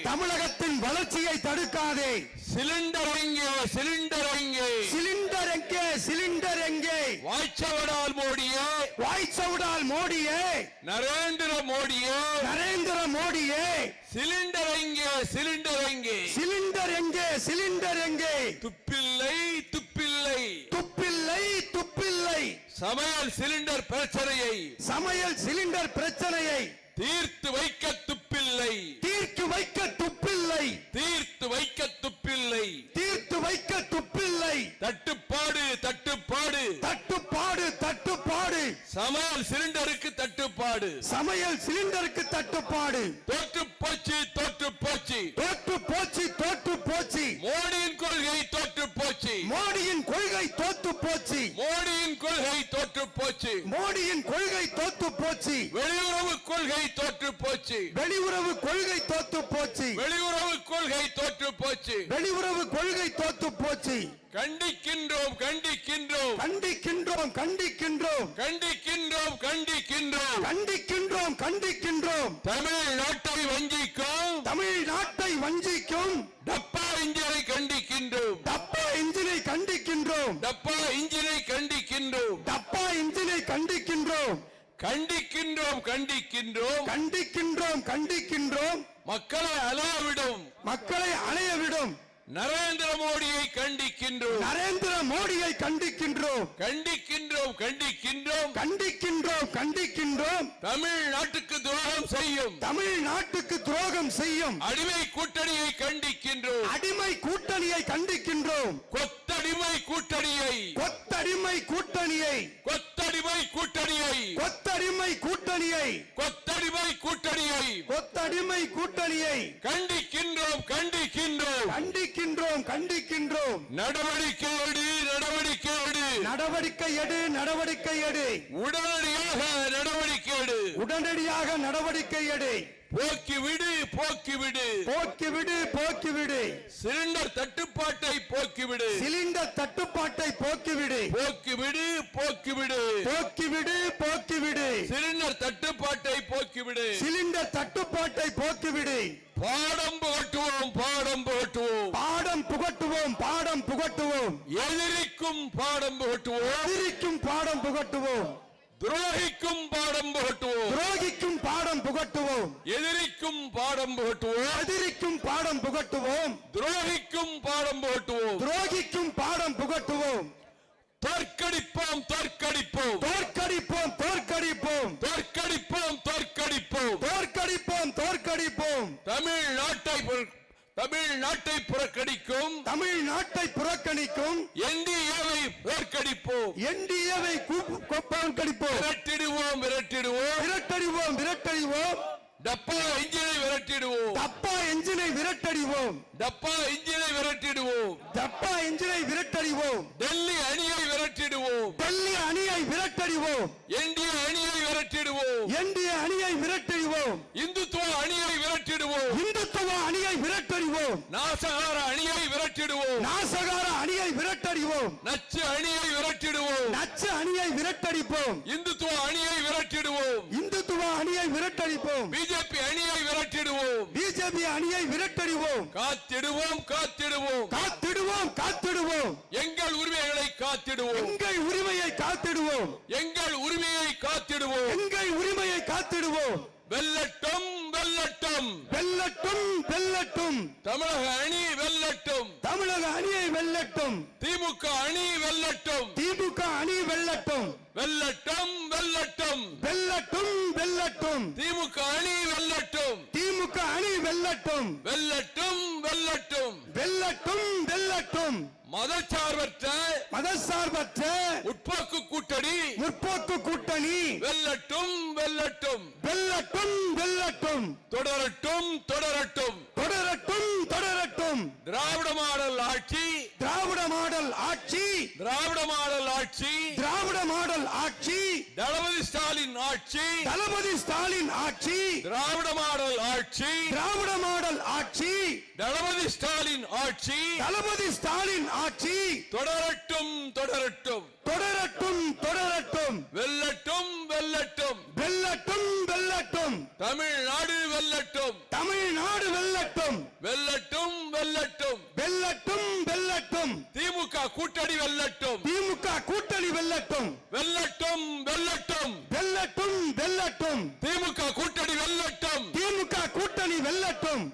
தமிழகத்தின் வளர்ச்சியை தடுக்காதே சிலிண்டர் எங்கே வாய்ச்சவடால் மோடியே நரேந்திர மோடியே சிலிண்டர் எங்கே துப்பில்லை சமையல் சிலிண்டர் பிரச்சனையை தீர்த்து வைக்க துப்பில்லை தட்டுப்பாடு சமையல் சிலிண்டருக்கு தட்டுப்பாடு தோற்று போச்சு மோடியின் கொள்கை தோற்று போச்சு வெளியுறவு கொள்கை தோற்று போச்சு கண்டிக்கின்றோம் தமிழ்நாட்டை வஞ்சிக்கும் டப்பா இன்ஜினை கண்டிக்கின்றோம் மக்களை அலையவிடும் நரேந்திர மோடியை கண்டிக்கின்றோம் தமிழ்நாட்டுக்கு துரோகம் செய்யும் அடிமை கூட்டணியை கண்டிக்கின்றோம் கொத்தடிமை கூட்டணியை கண்டிக்கின்றோம் நடவடிக்கை எடு உடனடியாக நடவடிக்கை எடு போக்கிவிடு சிலிண்டர் தட்டுப்பாட்டை போக்கிவிடு சிலிண்டர் தட்டுப்பாட்டை போக்கிவிடு பாடம் புகட்டுவோம் எதிரிக்கும் பாடம் புகட்டுவோம் துரோகிக்கும் பாடம் புகட்டுவோம் எதிரிக்கும் பாடம் புகட்டுவோம் துரோகிக்கும் பாடம் புகட்டுவோம் தோற்கடிப்போம் தமிழ்நாட்டை புறக்கணிக்கும் என்டிஏவை தோற்கடிப்போம் விரட்டிடுவோம் டப்பா இன்ஜினை விரட்டிடுவோம் டெல்லி அணியை விரட்டிடுவோம் என்டிஏ அணியை விரட்டிடுவோம் இந்துத்துவ அணியை விரட்டிடுவோம் நாசகார அணியை விரட்டிடுவோம் நச்சு அணியை விரட்டிடுவோம் இந்துத்துவ அணியை விரட்டிடுவோம் பிஜேபி அணியை விரட்டிடுவோம் காத்திடுவோம் எங்கள் உரிமையை காத்திடுவோம் வெல்லட்டும் தமிழக அணியை வெல்லட்டும் திமுக அணி வெல்லட்டும் வெல்லட்டும் திமுக அணி வெல்லட்டும் மதச்சார்பற்ற முற்போக்கு கூட்டணி வெல்லட்டும் தொடரட்டும் திராவிட மாடல் ஆட்சி ஆட்சி, திராவிட மாடல் ஆட்சி, தளபதி ஸ்டாலின் ஆட்சி, தளபதி ஸ்டாலின் ஆட்சி, திராவிட மாடல் ஆட்சி, திராவிட மாடல் ஆட்சி, தளபதி ஸ்டாலின் ஆட்சி தளபதி ஸ்டாலின் ஆட்சி தொடரட்டும் தொடரட்டும் தொடரட்டும் தொடரட்டும், வெல்லட்டும் வெல்லட்டும், வெல்லட்டும் வெல்லட்டும், தமிழ்நாடு வெல்லட்டும், தமிழ்நாடு வெல்லட்டும், வெல்லட்டும் வெல்லட்டும், வெல்லட்டும் வெல்லட்டும், திமுக கூட்டணி வெல்லட்டும், திமுக கூட்டணி வெல்லட்டும், வெல்லட்டும் வெல்லட்டும், வெல்லட்டும் வெல்லட்டும், திமுக கூட்டணி வெல்லட்டும், திமுக கூட்டணி வெல்லட்டும்,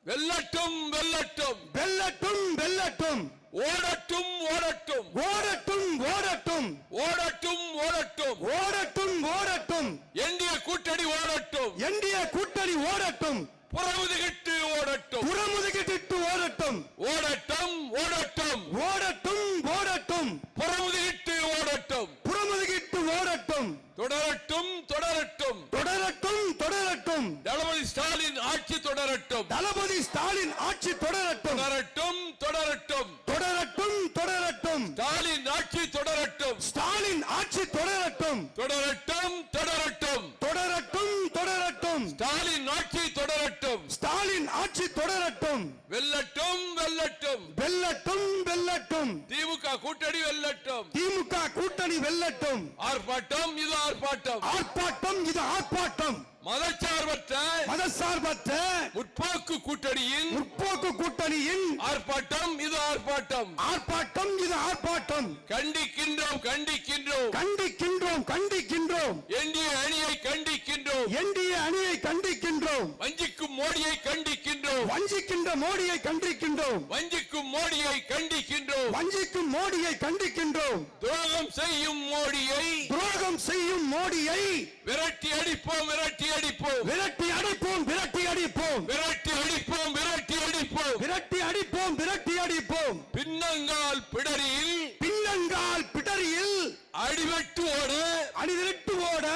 வெல்லட்டும் வெல்லட்டும், வெல்லட்டும் வெல்லட்டும், ஓடட்டும் ஓடட்டும், ஓடட்டும் ஓடட்டும், ஓடட்டும் ஓடட்டும், ஓடட்டும் ஓடட்டும், என்டிஏ கூட்டணி ஓடட்டும், என்டிஏ கூட்டணி ஓடட்டும், புறமுதுகிட்டு ஓடட்டும், புறமுதுகிட்டு ஓடட்டும், ஓடட்டும் ஓடட்டும், ஓடட்டும் ஓடட்டும், புறமுதுகிட்டு ஓடட்டும், புறமுதுகிட்டு ஓடட்டும், தொடரட்டும் தொடரட்டும், தொடரட்டும் தொடரட்டும், தளபதி ஸ்டாலின் ஆட்சி தொடரட்டும், தளபதி ஸ்டாலின் ஆட்சி தொடரட்டும், தொடரட்டும் தொடரட்டும், தொடரட்டும் தொடரட்டும், ஸ்டாலின் ஆட்சி தொடரட்டும், ஸ்டாலின் ஆட்சி தொடரட்டும், தொடரட்டும் தொடரட்டும், தொடரட்டும் தொடரட்டும், ஸ்டாலின் ஆட்சி தொடரட்டும், ஸ்டாலின் ஆட்சி தொடரட்டும், வெல்லட்டும் வெல்லட்டும், வெல்லட்டும் வெல்லட்டும், திமுக கூட்டணி வெல்லட்டும், திமுக கூட்டணி வெல்லட்டும், ஆர்ப்பாட்டம் இது ஆர்ப்பாட்டம், ஆர்ப்பாட்டம் இது ஆர்ப்பாட்டம், மதச்சார்பற்ற மதசார்பற்ற முற்போக்கு கூட்டணியின் முற்போக்கு கூட்டணியின் ஆர்ப்பாட்டம் இது ஆர்ப்பாட்டம், ஆர்ப்பாட்டம் இது ஆர்ப்பாட்டம், கண்டிக்கின்றோம் கண்டிக்கின்றோம், கண்டிக்கின்றோம் கண்டிக்கின்றோம், என்டிஏ அணியை கண்டிக்கின்றோம், என்டிஏ அணியை கண்டிக்கின்றோம், வஞ்சிக்கும் மோடியை கண்டிக்கின்றோம், வஞ்சிக்கின்ற மோடியை கண்டிக்கின்றோம், வஞ்சிக்கும் மோடியை கண்டிக்கின்றோம், வஞ்சிக்கும் மோடியை கண்டிக்கின்றோம், துரோகம் செய்யும் மோடியை துரோகம் செய்யும் மோடியை விரட்டி அடிப்போம் விரட்டி அடிப்போம், விரட்டி அடிப்போம் விரட்டி அடிப்போம், விரட்டி அடிப்போம் விரட்டி அடிப்போம், விரட்டி அடிப்போம் விரட்டி அடிப்போம், பின்னங்கால் பிடரியில் பின்னங்கால் பிடரியில் அடிவெட்டு ஓட அணிதிரட்டு ஓட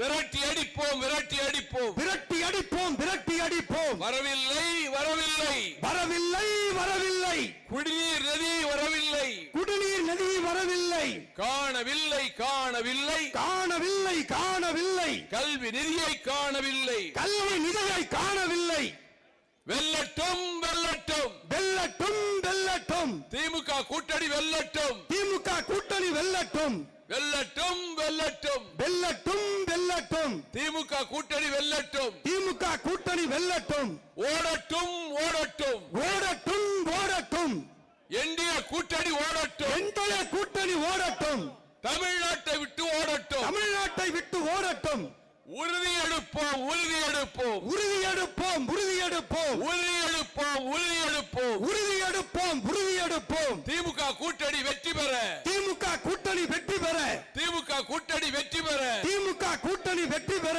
விரட்டி அடிப்போம் விரட்டி அடிப்போம், விரட்டி அடிப்போம் விரட்டி அடிப்போம், வரவில்லை வரவில்லை, வரவில்லை வரவில்லை, குடிநீர் நதி வரவில்லை, குடிநீர் நதி வரவில்லை, காணவில்லை காணவில்லை, காணவில்லை காணவில்லை, கல்வி நிதியை காணவில்லை, கல்வி நிதியை காணவில்லை, வெல்லட்டும் வெல்லட்டும், வெல்லட்டும் வெல்லட்டும், திமுக கூட்டணி வெல்லட்டும், திமுக கூட்டணி வெல்லட்டும், வெல்லட்டும் வெல்லட்டும், வெல்லட்டும் வெல்லட்டும், திமுக கூட்டணி வெல்லட்டும், திமுக கூட்டணி வெல்லட்டும், ஓடட்டும் ஓடட்டும், ஓடட்டும் ஓடட்டும், என்டிஏ கூட்டணி ஓடட்டும், என்டிஏ கூட்டணி ஓடட்டும், தமிழ்நாட்டை விட்டு ஓடட்டும், தமிழ்நாட்டை விட்டு ஓடட்டும், உறுதி எடுப்போம் உறுதி எடுப்போம், உறுதி எடுப்போம் உறுதி எடுப்போம், உறுதி எடுப்போம் உறுதி எடுப்போம், உறுதி எடுப்போம் உறுதி எடுப்போம், திமுக கூட்டணி வெற்றி பெற, திமுக கூட்டணி வெற்றி பெற, திமுக கூட்டணி வெற்றி பெற, திமுக கூட்டணி வெற்றி பெற,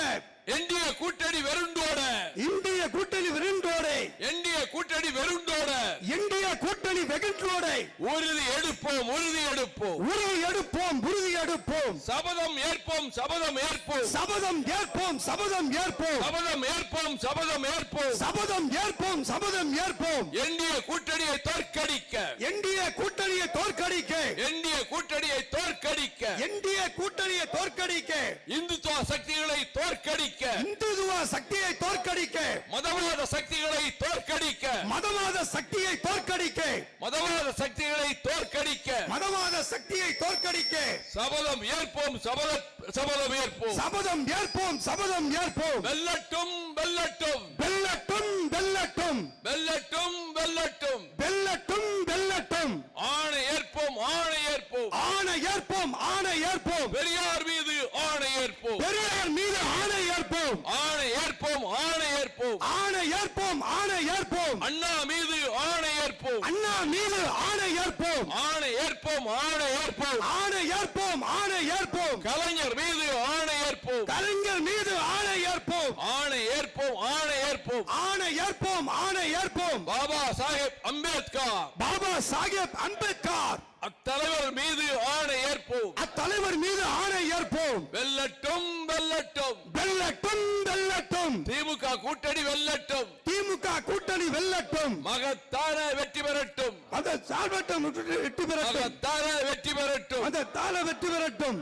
என்டிஏ கூட்டணி வெருண்டோட, இந்திய கூட்டணி விருந்தோட, என்டிஏ கூட்டணி வெருண்டோட, இந்திய கூட்டணி வெகுண்டோட, உறுதி எடுப்போம் உறுதி எடுப்போம், உறுதி எடுப்போம் உறுதி எடுப்போம், சபதம் ஏற்போம் சபதம் ஏற்போம், சபதம் ஏற்போம் சபதம் ஏற்போம், சபதம் ஏற்போம் சபதம் ஏற்போம், சபதம் ஏற்போம் சபதம் ஏற்போம், என்டிஏ கூட்டணியை தோற்கடிக்க, என்டிஏ கூட்டணியை தோற்கடிக்க, என்டிஏ கூட்டணியை தோற்கடிக்க, என்டிஏ கூட்டணியை தோற்கடிக்க, இந்துத்துவ சக்திகளை தோற்கடிக்க, இந்துத்துவ சக்தியை தோற்கடிக்க, மதவாத சக்திகளை தோற்கடிக்க, மதவாத சக்தியை தோற்கடிக்க, மதவாத சக்திகளை தோற்கடிக்க, மதவாத சக்தியை தோற்கடிக்க, சபதம் ஏற்போம் சபதம் ஏற்போம், சபதம் ஏற்போம் சபதம் ஏற்போம், வெல்லட்டும் வெல்லட்டும், வெல்லட்டும் வெல்லட்டும், வெல்லட்டும் வெல்லட்டும், வெல்லட்டும் வெல்லட்டும், ஆணை ஏற்போம் ஆணை ஏற்போம், ஆணை ஏற்போம் ஆணை ஏற்போம், பெரியார் மீது ஆணை ஏற்போம், பெரியார் மீது ஆணை ஏற்போம், ஆணை ஏற்போம் ஆணை ஏற்போம், ஆணை ஏற்போம் ஆணை ஏற்போம், அண்ணா மீது ஆணை ஏற்போம், அண்ணா மீது ஆணை ஏற்போம், ஆணை ஏற்போம் ஆணை ஏற்போம், ஆணை ஏற்போம் ஆணை ஏற்போம், கலைஞர் மீது ஆணை ஏற்போம், கலைஞர் மீது ஆணை ஏற்போம், ஆணை ஏற்போம் ஏற்போம் ஆணை ஏற்போம் ஆணை ஏற்போம் ஆணை ஏற்போம் பாபா சாஹேப் அம்பேத்கர் பாபா சாஹேப் அம்பேத்கர் அத்தலைவர் மீது ஆணை ஏற்போம் அத்தலைவர் மீது ஆணை ஏற்போம் வெல்லட்டும் வெல்லட்டும் வெல்லட்டும் வெல்லட்டும் திமுக கூட்டணி வெல்லட்டும் திமுக கூட்டணி வெல்லட்டும் மகத்தான வெற்றி பெறட்டும் அந்த சால்வட்டம் வெற்றி பெறட்டும் மகத்தான வெற்றி பெறட்டும் அந்த தாள வெற்றி பெறட்டும்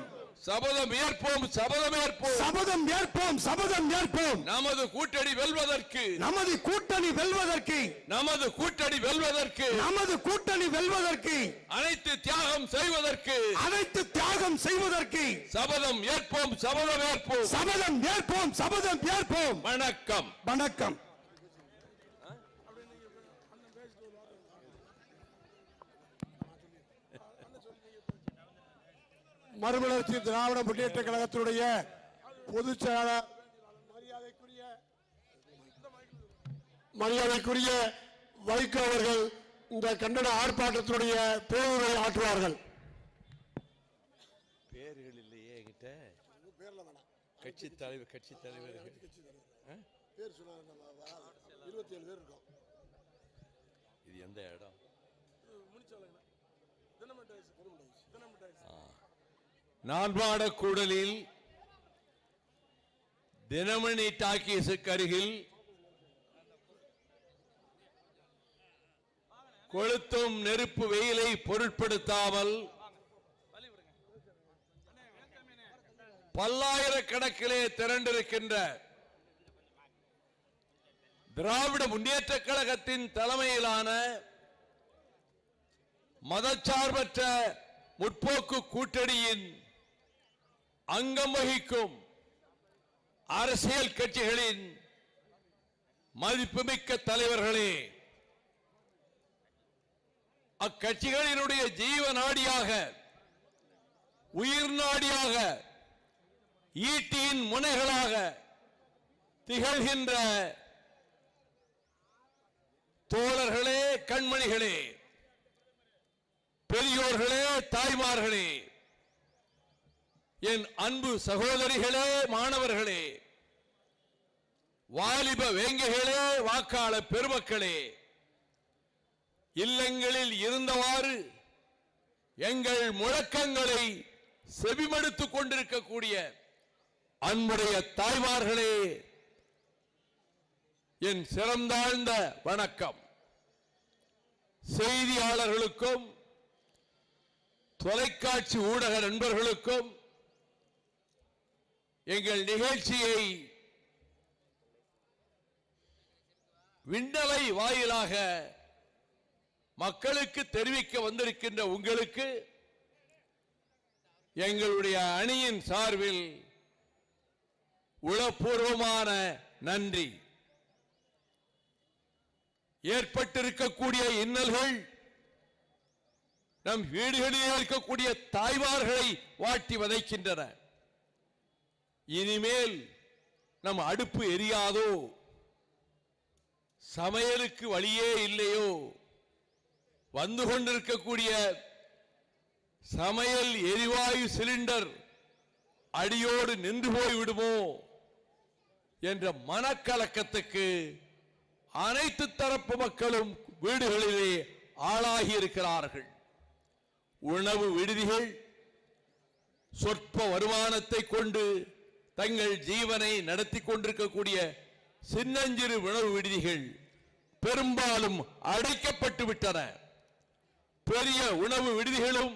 சபதம் ஏற்போம் சபதம் ஏற்போம் சபதம் ஏற்போம் சபதம் ஏற்போம் நமது கூட்டணி வெல்வதற்கு நமது கூட்டணி வெல்வதற்கு நமது கூட்டணி வெல்வதற்கு நமது கூட்டணி வெல்வதற்கு அனைத்து தியாகம் செய்வதற்கு அனைத்து தியாகம் செய்வதற்கு சபதம் ஏற்போம் சபதம் ஏற்போம் சபதம் ஏற்போம் சபதம் ஏற்போம் வணக்கம் வணக்கம் மறுமலர்ச்சி திராவிட முன்னேற்ற கழகத்தினுடைய பொதுச் செயலாளர் மரியாதைக்குரிய வைகோ அவர்கள் இந்த கண்டன ஆர்ப்பாட்டத்தினுடைய பேருரை ஆற்றுவார்கள். பேர்கள் இல்லையே என்கிட்ட கட்சி தலைவர்கள் இது எந்த இடம்? நான்மாடக்கூடலில் தினமணி டாக்கீஸுக்கு அருகில் கொளுத்தும் நெருப்பு வெயிலை பொருட்படுத்தாமல் பல்லாயிரக்கணக்கிலே திரண்டிருக்கின்ற திராவிட முன்னேற்ற கழகத்தின் தலைமையிலான மதச்சார்பற்ற முற்போக்கு கூட்டணியின் அங்கம் வகிக்கும் அரசியல் கட்சிகளின் மதிப்புமிக்க தலைவர்களே, அக்கட்சிகளினுடைய ஜீவ நாடியாக உயிர் நாடியாக ஈட்டியின் முனைகளாக திகழ்கின்ற தோழர்களே, கண்மணிகளே, பெரியோர்களே, தாய்மார்களே, என் அன்பு சகோதரிகளே, மாணவர்களே, வாலிப வேங்கைகளே, வாக்காளர் பெருமக்களே, இல்லங்களில் இருந்தவாறு எங்கள் முழக்கங்களை செவிமடுத்துக் கொண்டிருக்கக்கூடிய அன்புடைய தாய்மார்களே, என் சிறந்தாழ்ந்த வணக்கம். செய்தியாளர்களுக்கும் தொலைக்காட்சி ஊடக நண்பர்களுக்கும் எங்கள் நிகழ்ச்சியை விண்ணலை வாயிலாக மக்களுக்கு தெரிவிக்க வந்திருக்கின்ற உங்களுக்கு எங்களுடைய அணியின் சார்பில் உளப்பூர்வமான நன்றி. ஏற்பட்டிருக்கக்கூடிய இன்னல்கள் நம் வீடுகளில் இருக்கக்கூடிய தாய்மார்களை வாட்டி வதைக்கின்றன. இனிமேல் நம் அடுப்பு எரியாதோ, சமையலுக்கு வழியே இல்லையோ, வந்து கொண்டிருக்கக்கூடிய சமையல் எரிவாயு சிலிண்டர் அடியோடு நின்று போய் விடுமோ என்ற மனக்கலக்கத்துக்கு அனைத்து தரப்பு மக்களும் வீடுகளிலே ஆளாகி இருக்கிறார்கள். உணவு விடுதிகள் சொற்ப வருமானத்தை கொண்டு தங்கள் ஜீவனை நடத்தி கொண்டிருக்கக்கூடிய சின்னஞ்சிறு உணவு விடுதிகள் பெரும்பாலும் அடைக்கப்பட்டு விட்டன. பெரிய உணவு விடுதிகளும்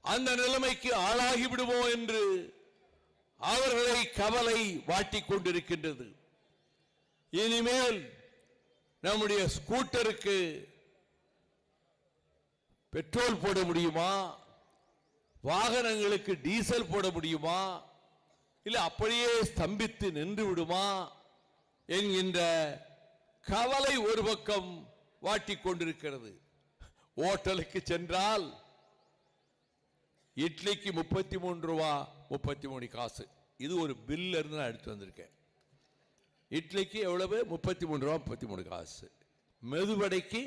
அந்த நிலைமைக்கு ஆளாகி விடுமோ என்று அவர்களை கவலை வாட்டிக் கொண்டிருக்கின்றது. இனிமேல் நம்முடைய ஸ்கூட்டருக்கு பெட்ரோல் போட முடியுமா, வாகனங்களுக்கு டீசல் போட முடியுமா, இல்ல அப்படியே ஸ்தம்பித்து நின்று விடுமா என்கின்ற கவலை ஒரு பக்கம் வாட்டிக் கொண்டிருக்கிறது. ஓட்டலுக்கு சென்றால் இட்லிக்கு 33 ரூபா 33 காசு. இது ஒரு பில்ல இருந்து நான் எடுத்து வந்திருக்கேன். இட்லிக்கு எவ்வளவு? 33 ரூபா 33 காசு. மெதுவடைக்கு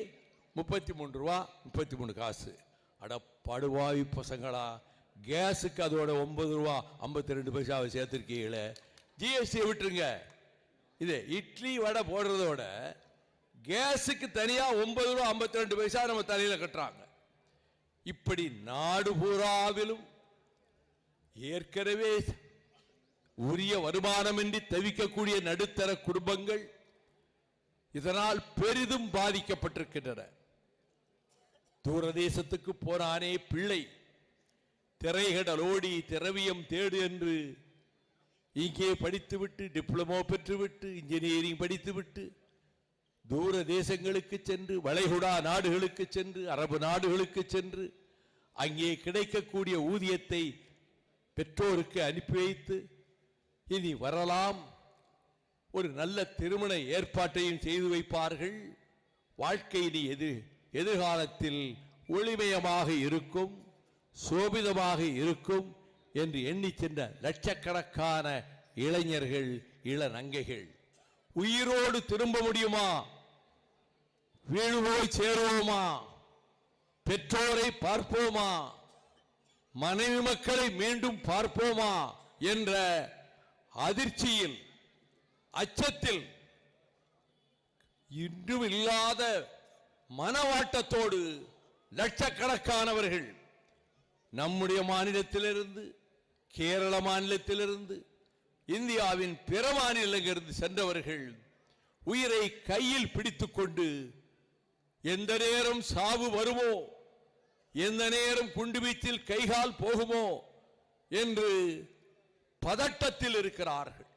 33 ரூபா 33 காசு. அட படுவாய் பசங்களா, கேஸுக்கு அதோட 9 ரூபா 52 பைசாவை சேர்த்திருக்கீங்களே. ஜிஎஸ்டி விட்டுருங்க, இது இட்லி வடை போடுறதோட கேஸுக்கு தனியா 9 ரூபா 52 பைசா நம்ம தலையில கட்டுறாங்க. இப்படி நாடு பூராவிலும் ஏற்கனவே உரிய வருமானமின்றி தவிக்கக்கூடிய நடுத்தர குடும்பங்கள் இதனால் பெரிதும் பாதிக்கப்பட்டிருக்கின்றன. தூரதேசத்துக்கு போனானே பிள்ளை, திரைகடலோடி திரவியம் தேடு என்று இங்கே படித்துவிட்டு டிப்ளமோ பெற்றுவிட்டு இன்ஜினியரிங் படித்துவிட்டு தூர தேசங்களுக்கு சென்று வளைகுடா நாடுகளுக்கு சென்று அரபு நாடுகளுக்கு சென்று அங்கே கிடைக்கக்கூடிய ஊதியத்தை பெற்றோருக்கு அனுப்பி வைத்து இனி வரலாம், ஒரு நல்ல திருமண ஏற்பாட்டையும் செய்து வைப்பார்கள். வாழ்க்கை இனி எதிர்காலத்தில் ஒளிமயமாக இருக்கும், சோபிதமாக இருக்கும் என்று எண்ணி சென்ற லட்சக்கணக்கான இளைஞர்கள் இளநங்கைகள் உயிரோடு திரும்ப முடியுமா? வீடு போய் சேருவோமா? பெற்றோரை பார்ப்போமா? மனைவி மக்களை மீண்டும் பார்ப்போமா என்ற அதிர்ச்சியில், அச்சத்தில், இன்றும் இல்லாத மனவாட்டத்தோடு லட்சக்கணக்கானவர்கள் நம்முடைய மாநிலத்திலிருந்து, கேரள மாநிலத்திலிருந்து, இந்தியாவின் பிற மாநிலங்களிலிருந்து சென்றவர்கள் உயிரை கையில் பிடித்துக் கொண்டு எந்த நேரம் சாவு வருமோ, எந்த நேரம் குண்டுவீச்சில் கைகால் போகுமோ என்று பதட்டத்தில் இருக்கிறார்கள்.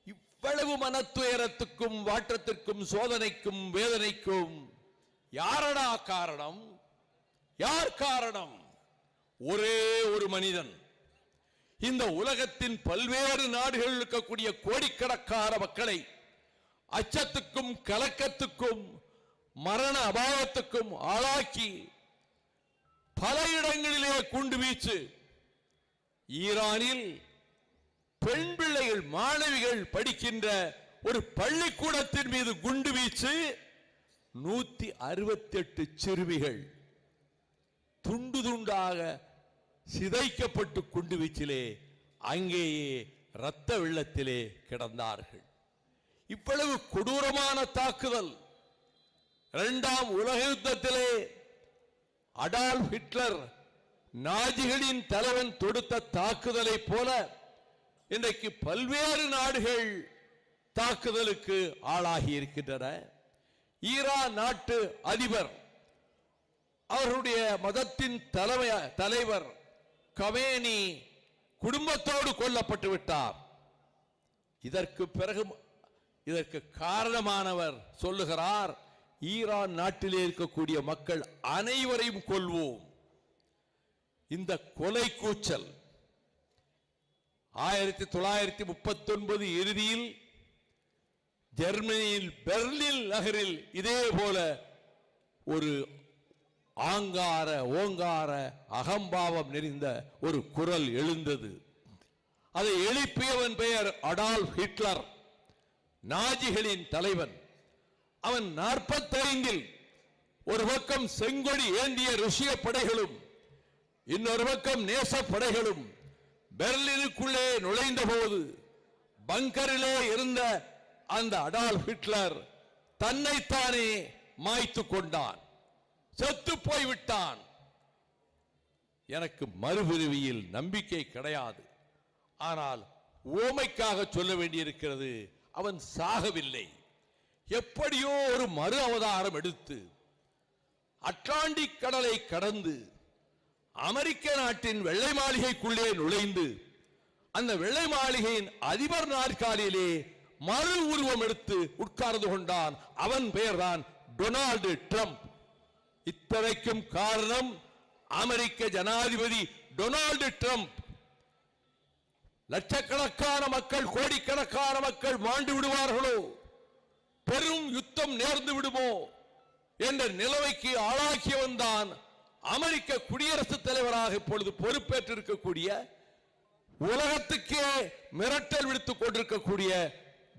இவ்வளவு மனத்துயரத்துக்கும் வாட்டத்திற்கும் சோதனைக்கும் வேதனைக்கும் யாரடா காரணம்? யார் காரணம்? ஒரே ஒரு மனிதன். இந்த உலகத்தின் பல்வேறு நாடுகளில் இருக்கக்கூடிய கோடிக்கணக்கான மக்களை அச்சத்துக்கும் கலக்கத்துக்கும் மரண அபாயத்துக்கும் ஆளாக்கி பல இடங்களிலே குண்டு வீச்சு. ஈரானில் பெண் பிள்ளைகள், மாணவிகள் படிக்கின்ற ஒரு பள்ளிக்கூடத்தின் மீது குண்டு வீச்சு. 168 சிறுமிகள் துண்டு துண்டாக சிதைக்கப்பட்டு குண்டு வீச்சிலே அங்கேயே இரத்த வெள்ளத்திலே கிடந்தார்கள். இவ்வளவு கொடூரமான தாக்குதல் 2ஆம் உலக யுத்தத்திலே அடால்ஃப் ஹிட்லர் நாஜிகளின் தலைவன் தொடுத்த தாக்குதலை போல இன்றைக்கு பல்வேறு நாடுகள் தாக்குதலுக்கு ஆளாகி இருக்கின்றன. ஈரான் நாட்டு அதிபர், அவருடைய மதத்தின் தலைவர் கமேனி குடும்பத்தோடு கொல்லப்பட்டு விட்டார். இதற்கு காரணமானவர் சொல்லுகிறார், ஈரான் நாட்டிலே இருக்கக்கூடிய மக்கள் அனைவரையும் கொல்வோம். இந்த கொலை கூச்சல் 1939 இறுதியில் ஜெர்மனியில் பெர்லின் நகரில் இதே போல ஒரு ஆங்கார ஓங்கார அகம்பாவம் நிறைந்த ஒரு குரல் எழுந்தது. அதை எழுப்பியவன் பெயர் அடால்ஃப் ஹிட்லர், நாஜிகளின் தலைவன். அவன் 45 ஒரு பக்கம் செங்கொடி ஏந்திய ருஷ்ய படைகளும் இன்னொரு பக்கம் நேச படைகளும் பெர்லினுக்குள்ளே நுழைந்த போது பங்கரிலே இருந்த அந்த அடால்ஃப் ஹிட்லர் தன்னைத்தானே மாய்த்து கொண்டான், செத்து போய்விட்டான். எனக்கு மறுபிறவியில் நம்பிக்கை கிடையாது. ஆனால் ஓமைக்காக சொல்ல வேண்டியிருக்கிறது, அவன் சாகவில்லை. எப்படியோ ஒரு மறு அவதாரம் எடுத்து அட்லாண்டிக் கடலை கடந்து அமெரிக்க நாட்டின் வெள்ளை மாளிகைக்குள்ளே நுழைந்து அந்த வெள்ளை மாளிகையின் அதிபர் நாற்காலியிலே மறு உருவம் எடுத்து உட்கார்ந்து கொண்டான். அவன் பெயர்தான் டொனால்டு ட்ரம்ப். இத்தனைக்கும் காரணம் அமெரிக்க ஜனாதிபதி டொனால்டு ட்ரம்ப். லட்சக்கணக்கான மக்கள், கோடிக்கணக்கான மக்கள் மாண்டு விடுவார்களோ, பெரும் யுத்தம் நேர்ந்து விடுமோ என்ற நிலைமைக்கு ஆளாக்கியவன் தான் அமெரிக்க குடியரசுத் தலைவராக இப்பொழுது பொறுப்பேற்றிருக்கக்கூடிய, உலகத்துக்கே மிரட்டல் விடுத்துக் கொண்டிருக்கக்கூடிய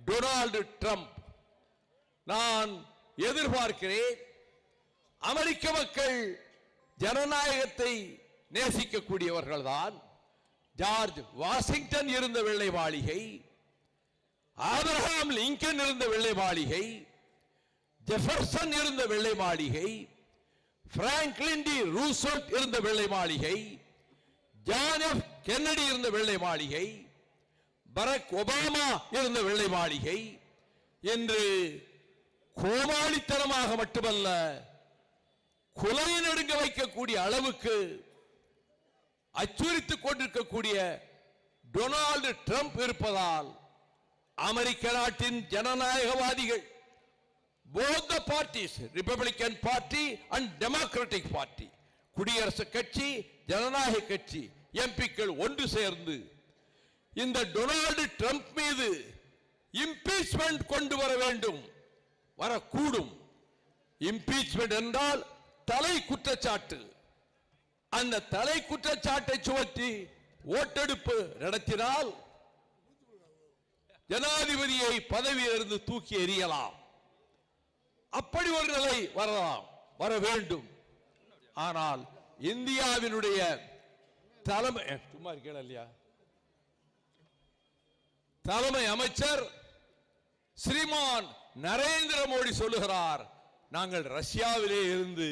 டொனால்டு ட்ரம்ப். நான் எதிர்பார்க்கிறேன், அமெரிக்க மக்கள் ஜனநாயகத்தை நேசிக்கக்கூடியவர்கள் தான். ஜார்ஜ் வாஷிங்டன் இருந்த வெள்ளை மாளிகை, ஆபிரகாம் லிங்கன் இருந்த வெள்ளை மாளிகை, ஜெஃபர்சன் இருந்த வெள்ளை மாளிகை, பிராங்க்லின் டி ரூஸ்வெல்ட் இருந்த வெள்ளை மாளிகை, ஜான் எஃப் கென்னடி இருந்த வெள்ளை மாளிகை, பராக் ஒபாமா இருந்த வெள்ளை மாளிகை என்று கோமாளித்தனமாக மட்டுமல்ல, குலை நடுங்க வைக்கக்கூடிய அளவுக்கு அச்சுறுத்திக் கொண்டிருக்கக்கூடிய டொனால்டு ட்ரம்ப் இருப்பதால் அமெரிக்க நாட்டின் ஜனநாயகவாதிகள், both the parties, Republican Party and Democratic Party, குடியரசுக் கட்சி ஜனநாயக கட்சி எம்பிக்கள் ஒன்று சேர்ந்து இந்த டொனால்டு ட்ரம்ப் மீது இம்பீச்மென்ட் கொண்டு வர வேண்டும், வரக்கூடும். இம்பீச்மென்ட் என்றால் தலை குற்றச்சாட்டு. அந்த தலை குற்றச்சாட்டை சுமத்தி ஓட்டெடுப்பு நடத்தினால் ஜனாதிபதியை பதவியிலிருந்து தூக்கி எறியலாம். அப்படி ஒரு நிலை வரலாம், வர வேண்டும். ஆனால் இந்தியாவினுடைய தலைமை சும்மா இருக்கல இல்லையா, தலைமை அமைச்சர் ஸ்ரீமான் நரேந்திர மோடி சொல்லுகிறார், நாங்கள் ரஷ்யாவிலே இருந்து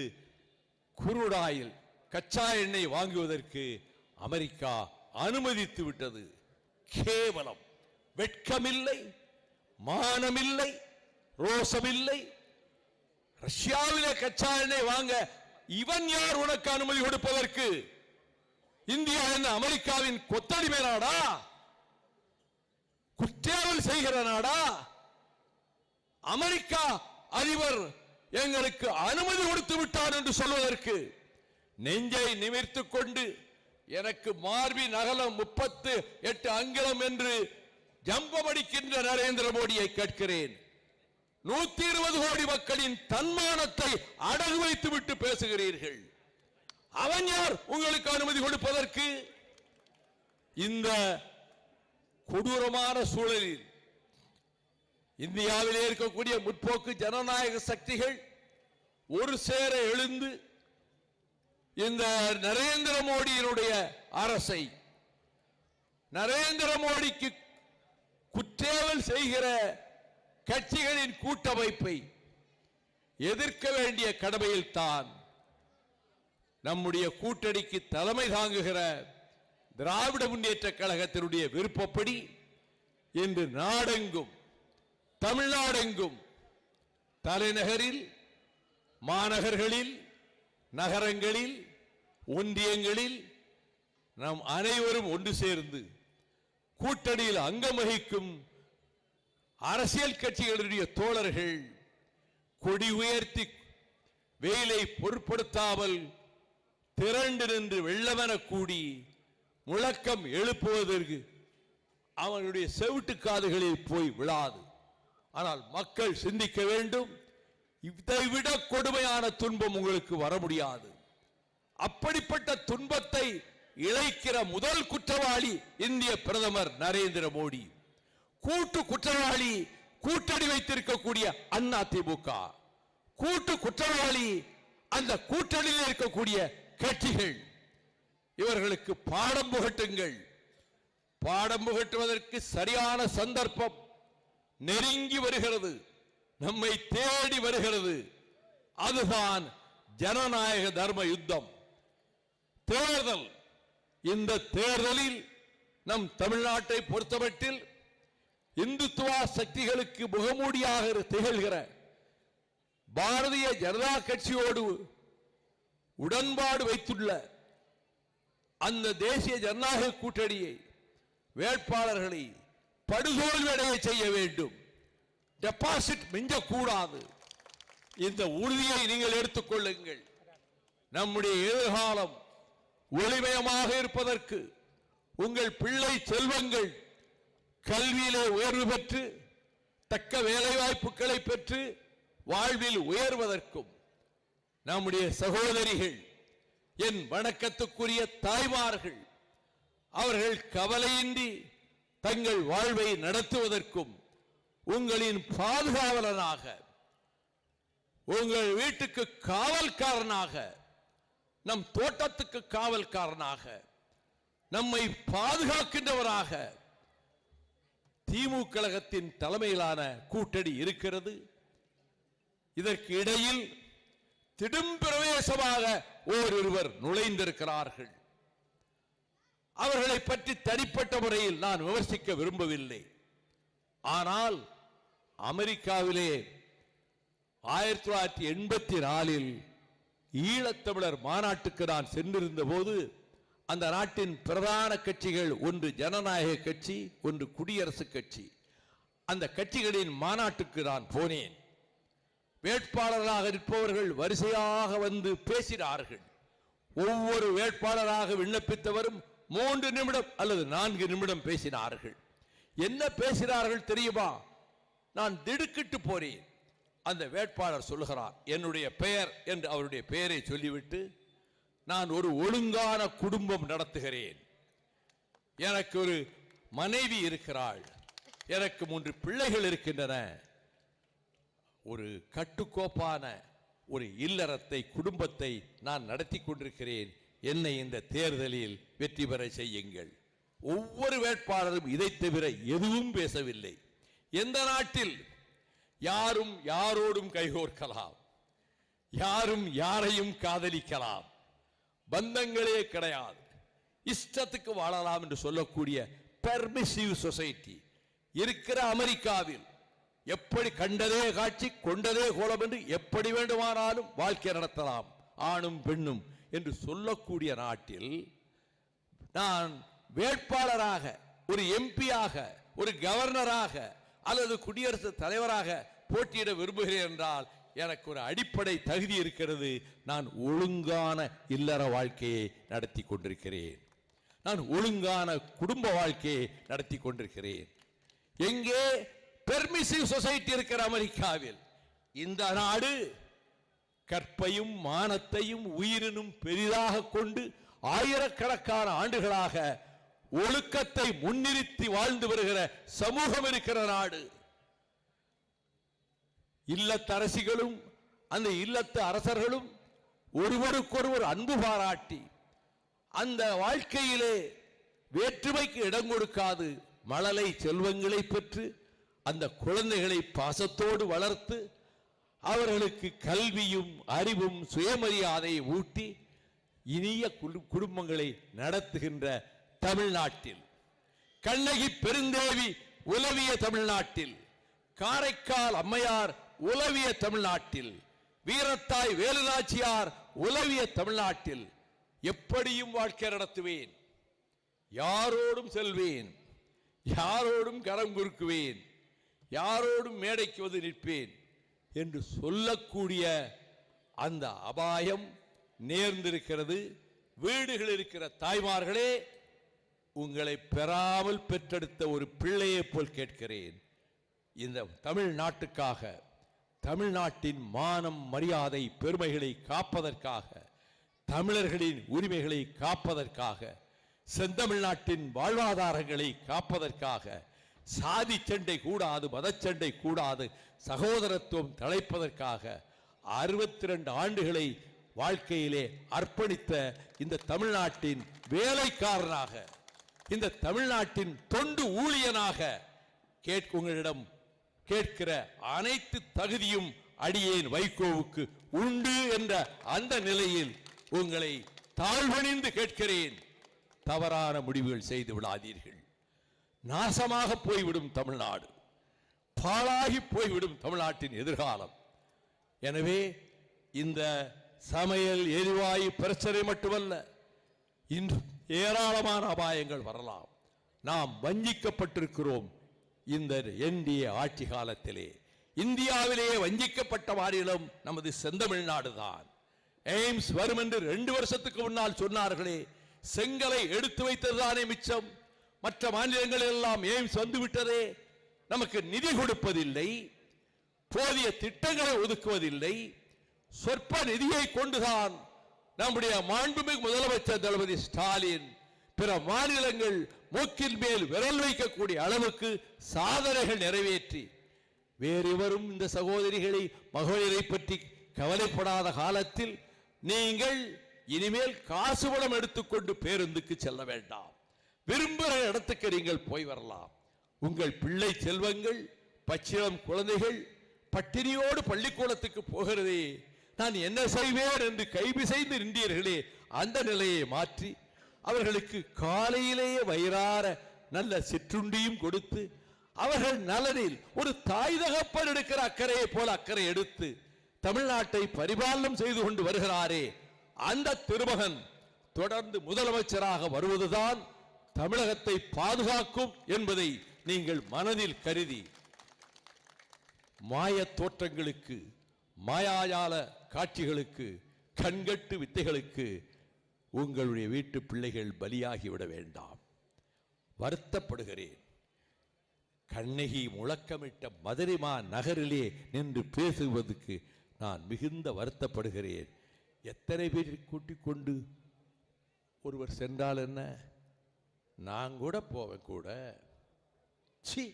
குரூட் ஆயில் கச்சா எண்ணெய் வாங்குவதற்கு அமெரிக்கா அனுமதித்து விட்டது. கேவலம், வெட்கமில்லை, மானமில்லை, ரோசமில்லை. ரஷ்யாவிலே கச்சா எண்ணெய் வாங்க இவன் யார் உனக்கு அனுமதி கொடுப்பதற்கு? இந்தியா என்ன அமெரிக்காவின் கொத்தடிமை நாடா? குற்றவாளி செய்கிற நாடா? அமெரிக்கா அதிபர் எங்களுக்கு அனுமதி கொடுத்து விட்டார் என்று சொல்வதற்கு நெஞ்சை நிமிர்த்துக் கொண்டு எனக்கு மார்பின் அகலம் 38 அங்குலம் என்று ஜம்பமடிக்கின்ற நரேந்திர மோடியை கேட்கிறேன். 120 கோடி மக்களின் தன்மானத்தை அடகு வைத்து விட்டு பேசுகிறீர்கள். அவன் யார் உங்களுக்கு அனுமதி கொடுப்பதற்கு? இந்த கொடூரமான சூழலில் இந்தியாவிலே இருக்கக்கூடிய முற்போக்கு ஜனநாயக சக்திகள் ஒரு சேர எழுந்து இந்த நரேந்திர மோடியினுடைய அரசை, நரேந்திர மோடிக்கு குற்றேவல் செய்கிற கட்சிகளின் கூட்டமைப்பை எதிர்க்க வேண்டிய கடமையில் தான் நம்முடைய கூட்டணிக்கு தலைமை தாங்குகிற திராவிட முன்னேற்ற கழகத்தினுடைய விருப்பப்படி இன்று நாடெங்கும், தமிழ்நாடெங்கும், தலைநகரில், மாநகர்களில், நகரங்களில், ஒன்றியங்களில் நாம் அனைவரும் ஒன்று சேர்ந்து கூட்டணியில் அங்கம் வகிக்கும் அரசியல் கட்சிகளுடைய தோழர்கள் கொடி உயர்த்தி வெயிலை பொருட்படுத்தாமல் திரண்டு நின்று வெள்ளமென கூடி முழக்கம் எழுப்புவதற்கு அவனுடைய செவிட்டு காதுகளில் போய் விழாது. ஆனால் மக்கள் சிந்திக்க வேண்டும், இதைவிட கொடுமையான துன்பம் உங்களுக்கு வர முடியாது. அப்படிப்பட்ட துன்பத்தை இழைக்கிற முதல் குற்றவாளி இந்திய பிரதமர் நரேந்திர மோடி. கூட்டு குற்றவாளி கூட்டணி வைத்திருக்கக்கூடிய அதிமுக, கூட்டு குற்றவாளி அந்த கூட்டணியில் இருக்கக்கூடிய கட்சிகள். இவர்களுக்கு பாடம் புகட்டுங்கள். பாடம் புகட்டுவதற்கு சரியான சந்தர்ப்பம் நெருங்கி வருகிறது, நம்மை தேடி வருகிறது. அதுதான் ஜனநாயக தர்ம யுத்தம், தேர்தல். இந்த தேர்தலில் நம் தமிழ்நாட்டை பொறுத்தமட்டில் இந்துத்துவ சக்திகளுக்கு முகமூடியாக திகழ்கிற பாரதிய ஜனதா கட்சியோடு உடன்பாடு வைத்துள்ள அந்த தேசிய ஜனநாயக கூட்டணியை வேட்பாளர்களை படுதோல்வியடைய செய்ய வேண்டும். டெபாசிட் மிஞ்சக்கூடாது. இந்த உறுதியை நீங்கள் எடுத்துக்கொள்ளுங்கள். நம்முடைய எதிர்காலம் ஒளிமயமாக இருப்பதற்கு உங்கள் பிள்ளை செல்வங்கள் கல்வியிலே உயர்வு பெற்று தக்க வேலைவாய்ப்புகளை பெற்று வாழ்வில் உயர்வதற்கும் நம்முடைய சகோதரிகள், என் வணக்கத்துக்குரிய தாய்மார்கள், அவர்கள் கவலையின்றி தங்கள் வாழ்வை நடத்துவதற்கும் உங்களின் பாதுகாவலனாக, உங்கள் வீட்டுக்கு காவல்காரனாக, நம் தோட்டத்துக்கு காவல்காரனாக, நம்மை பாதுகாக்கின்றவராக, திமுக கழகத்தின் தலைமையிலான கூட்டணி இருக்கிறது. இதற்கு இடையில் திடும்பிரவேசமாக ஓரிருவர் நுழைந்திருக்கிறார்கள். அவர்களை பற்றி தனிப்பட்ட முறையில் நான் விமர்சிக்க விரும்பவில்லை. ஆனால் அமெரிக்காவிலே 1984 ஈழத்தமிழர் மாநாட்டுக்கு நான் சென்றிருந்த போது அந்த நாட்டின் பிரதான கட்சிகள், ஒன்று ஜனநாயக கட்சி, ஒன்று குடியரசுக் கட்சி, அந்த கட்சிகளின் மாநாட்டுக்கு நான் போனேன். வேட்பாளராக நிற்பவர்கள் வரிசையாக வந்து பேசினார்கள். ஒவ்வொரு வேட்பாளராக விண்ணப்பித்தவரும் 3 நிமிடம் அல்லது 4 நிமிடம் பேசினார்கள். என்ன பேசினார்கள் தெரியுமா? நான் திடுக்கிட்டு போனேன். அந்த வேட்பாளர் சொல்லுகிறார், என்னுடைய பெயர் என்று அவருடைய பெயரை சொல்லிவிட்டு, நான் ஒரு ஒழுங்கான குடும்பம் நடத்துகிறேன், எனக்கு ஒரு மனைவி இருக்கிறாள், எனக்கு 3 பிள்ளைகள் இருக்கின்றன, ஒரு கட்டுக்கோப்பான ஒரு இல்லறத்தை குடும்பத்தை நான் நடத்தி கொண்டிருக்கிறேன், என்னை இந்த தேர்தலில் வெற்றி பெற செய்யுங்கள். ஒவ்வொரு வேட்பாளரும் இதை தவிர எதுவும் பேசவில்லை. எந்த நாட்டில் யாரும் யாரோடும் கைகோர்க்கலாம், யாரும் யாரையும் காதலிக்கலாம், பந்தங்களே கிடையாது, இஷ்டத்துக்கு வாழலாம் என்று சொல்லக்கூடிய பெர்மிசிவ் சொசைட்டி இருக்கிற அமெரிக்காவில் எப்படி கண்டதே காட்சி கொண்டதே கோலம் என்று எப்படி வேண்டுமானாலும் வாழ்க்கை நடத்தலாம், ஆணும் பெண்ணும் என்று சொல்லக்கூடிய நாட்டில் நான் வேட்பாளராக, ஒரு எம்பியாக, ஒரு கவர்னராக அல்லது குடியரசுத் தலைவராக போட்டியிட விரும்புகிறேன் என்றால் எனக்கு ஒரு அடிப்படை தகுதி இருக்கிறது. நான் ஒழுங்கான இல்லற வாழ்க்கையை நடத்தி கொண்டிருக்கிறேன், நான் ஒழுங்கான குடும்ப வாழ்க்கையை நடத்தி கொண்டிருக்கிறேன். எங்கே பெர்மிசிவ் சொசைட்டி இருக்கிற அமெரிக்காவில் இந்த நாடு கற்பையும் மானத்தையும் உயிரினும் பெரிதாக கொண்டு ஆயிரக்கணக்கான ஆண்டுகளாக ஒழுக்கத்தை முன்னிறுத்தி வாழ்ந்து வருகிற சமூகம் இருக்கிற நாடு. இல்லத்தரசிகளும் அந்த இல்லத்து அரசர்களும் ஒருவருக்கொருவர் அன்பு பாராட்டி அந்த வாழ்க்கையிலே வேற்றுமைக்கு இடம் கொடுக்காது மழலை செல்வங்களை பெற்று அந்த குழந்தைகளை பாசத்தோடு வளர்த்து அவர்களுக்கு கல்வியும் அறிவும் சுயமரியாதையை ஊட்டி இனிய குடும்பங்களை நடத்துகின்ற தமிழ்நாட்டில், கண்ணகி பெருந்தேவி உலவிய தமிழ்நாட்டில், காரைக்கால் அம்மையார் உலவிய தமிழ்நாட்டில், வீரத்தாய் வேலுநாச்சியார் உலவிய தமிழ்நாட்டில் எப்படியும் வாழ்க்கை நடத்துவேன், யாரோடும் செல்வேன், யாரோடும் கரம் குறுக்குவேன், யாரோடும் மேடைக்கு வந்து நிற்பேன் என்று சொல்லக்கூடிய அந்த அபாயம் நேர்ந்திருக்கிறது. வீடுகள் இருக்கிற தாய்மார்களே, உங்களை பெறாமல் பெற்றெடுத்த ஒரு பிள்ளையை போல் கேட்கிறேன். இந்த தமிழ்நாட்டுக்காக, தமிழ்நாட்டின் மானம் மரியாதை பெருமைகளை காப்பதற்காக, தமிழர்களின் உரிமைகளை காப்பதற்காக, செந்தமிழ்நாட்டின் வாழ்வாதாரங்களை காப்பதற்காக, சாதி சண்டை கூடாது, மதச்சண்டை கூடாது, சகோதரத்துவம் தழைப்பதற்காக 62 ஆண்டுகளை வாழ்க்கையிலே அர்ப்பணித்த இந்த தமிழ்நாட்டின் வேலைக்காரனாக, இந்த தமிழ்நாட்டின் தொண்டு ஊழியனாக உங்களிடம் கேட்கிற அனைத்து தகுதியும் அடியேன் வைகோவுக்கு உண்டு என்ற அந்த நிலையில் உங்களை தாழ்வணிந்து கேட்கிறேன். தவறான முடிவுகள் செய்து விடாதீர்கள். நாசமாக போய்விடும் தமிழ்நாடு, பாழாகி போய்விடும் தமிழ்நாட்டின் எதிர்காலம். எனவே இந்த சமையல் எரிவாயு பிரச்சனை மட்டுமல்ல, இன்று ஏராளமான அபாயங்கள் வரலாம். நாம் வஞ்சிக்கப்பட்டிருக்கிறோம். இந்த என்டிஏ ஆட்சி காலத்திலே இந்தியாவிலேயே வஞ்சிக்கப்பட்ட மாநிலம் நமது செந்தமிழ்நாடு தான். எய்ம்ஸ் வரும் என்று 2 வருஷத்துக்கு முன்னால் சொன்னார்களே, செங்கலை எடுத்து வைத்ததுதானே மிச்சம். மற்ற மாநிலங்கள் எல்லாம் எய்ம்ஸ் வந்து விட்டதே, நமக்கு நிதி கொடுப்பதில்லை, போதிய திட்டங்களை ஒதுக்குவதில்லை, சொற்ப நிதியை கொண்டுதான் நம்முடைய மாண்புமிகு முதலமைச்சர் தளபதி ஸ்டாலின் பிற மாநிலங்கள் மூக்கின் மேல் விரல் வைக்கக்கூடிய அளவுக்கு சாதனைகள் நிறைவேற்றி, வேறெவரும் இந்த சகோதரிகளை மகளிரை பற்றி கவலைப்படாத காலத்தில் நீங்கள் இனிமேல் காசு பணம் எடுத்துக்கொண்டு பேருந்துக்கு செல்ல வேண்டாம், விரும்புகிற இடத்துக்கு நீங்கள் போய் வரலாம். உங்கள் பிள்ளை செல்வங்கள், பச்சிளம் குழந்தைகள் பட்டினியோடு பள்ளிக்கூடத்துக்கு போகிறதே, நான் என்ன செய்வேன் என்று கைபிசைந்து நின்றீர்களே, அந்த நிலையை மாற்றி அவர்களுக்கு காலையிலேயே வயிறார நல்ல சிற்றுண்டியும் கொடுத்து அவர்கள் நலனில் ஒரு தாய் தகப்பன் எடுக்கிற அக்கறையை போல அக்கறை எடுத்து தமிழ்நாட்டை பரிபாலனம் செய்து கொண்டு வருகிறாரே, அந்த திருமகன் தொடர்ந்து முதலமைச்சராக வருவதுதான் தமிழகத்தை பாதுகாக்கும் என்பதை நீங்கள் மனதில் கருதி மாய தோற்றங்களுக்கு, மாயாஜால காட்சிகளுக்கு, கண்கட்டு வித்தைகளுக்கு உங்களுடைய வீட்டு பிள்ளைகள் பலியாகிவிட வேண்டாம். வருத்தப்படுகிறேன். கண்ணகி முழக்கமிட்ட மதுரைமா நகரிலே நின்று பேசுவதற்கு நான் மிகுந்த வருத்தப்படுகிறேன். எத்தனை பேரை கூட்டிக் கொண்டு ஒருவர் சென்றால் என்ன, நான் கூட போவேன் கூட. சி,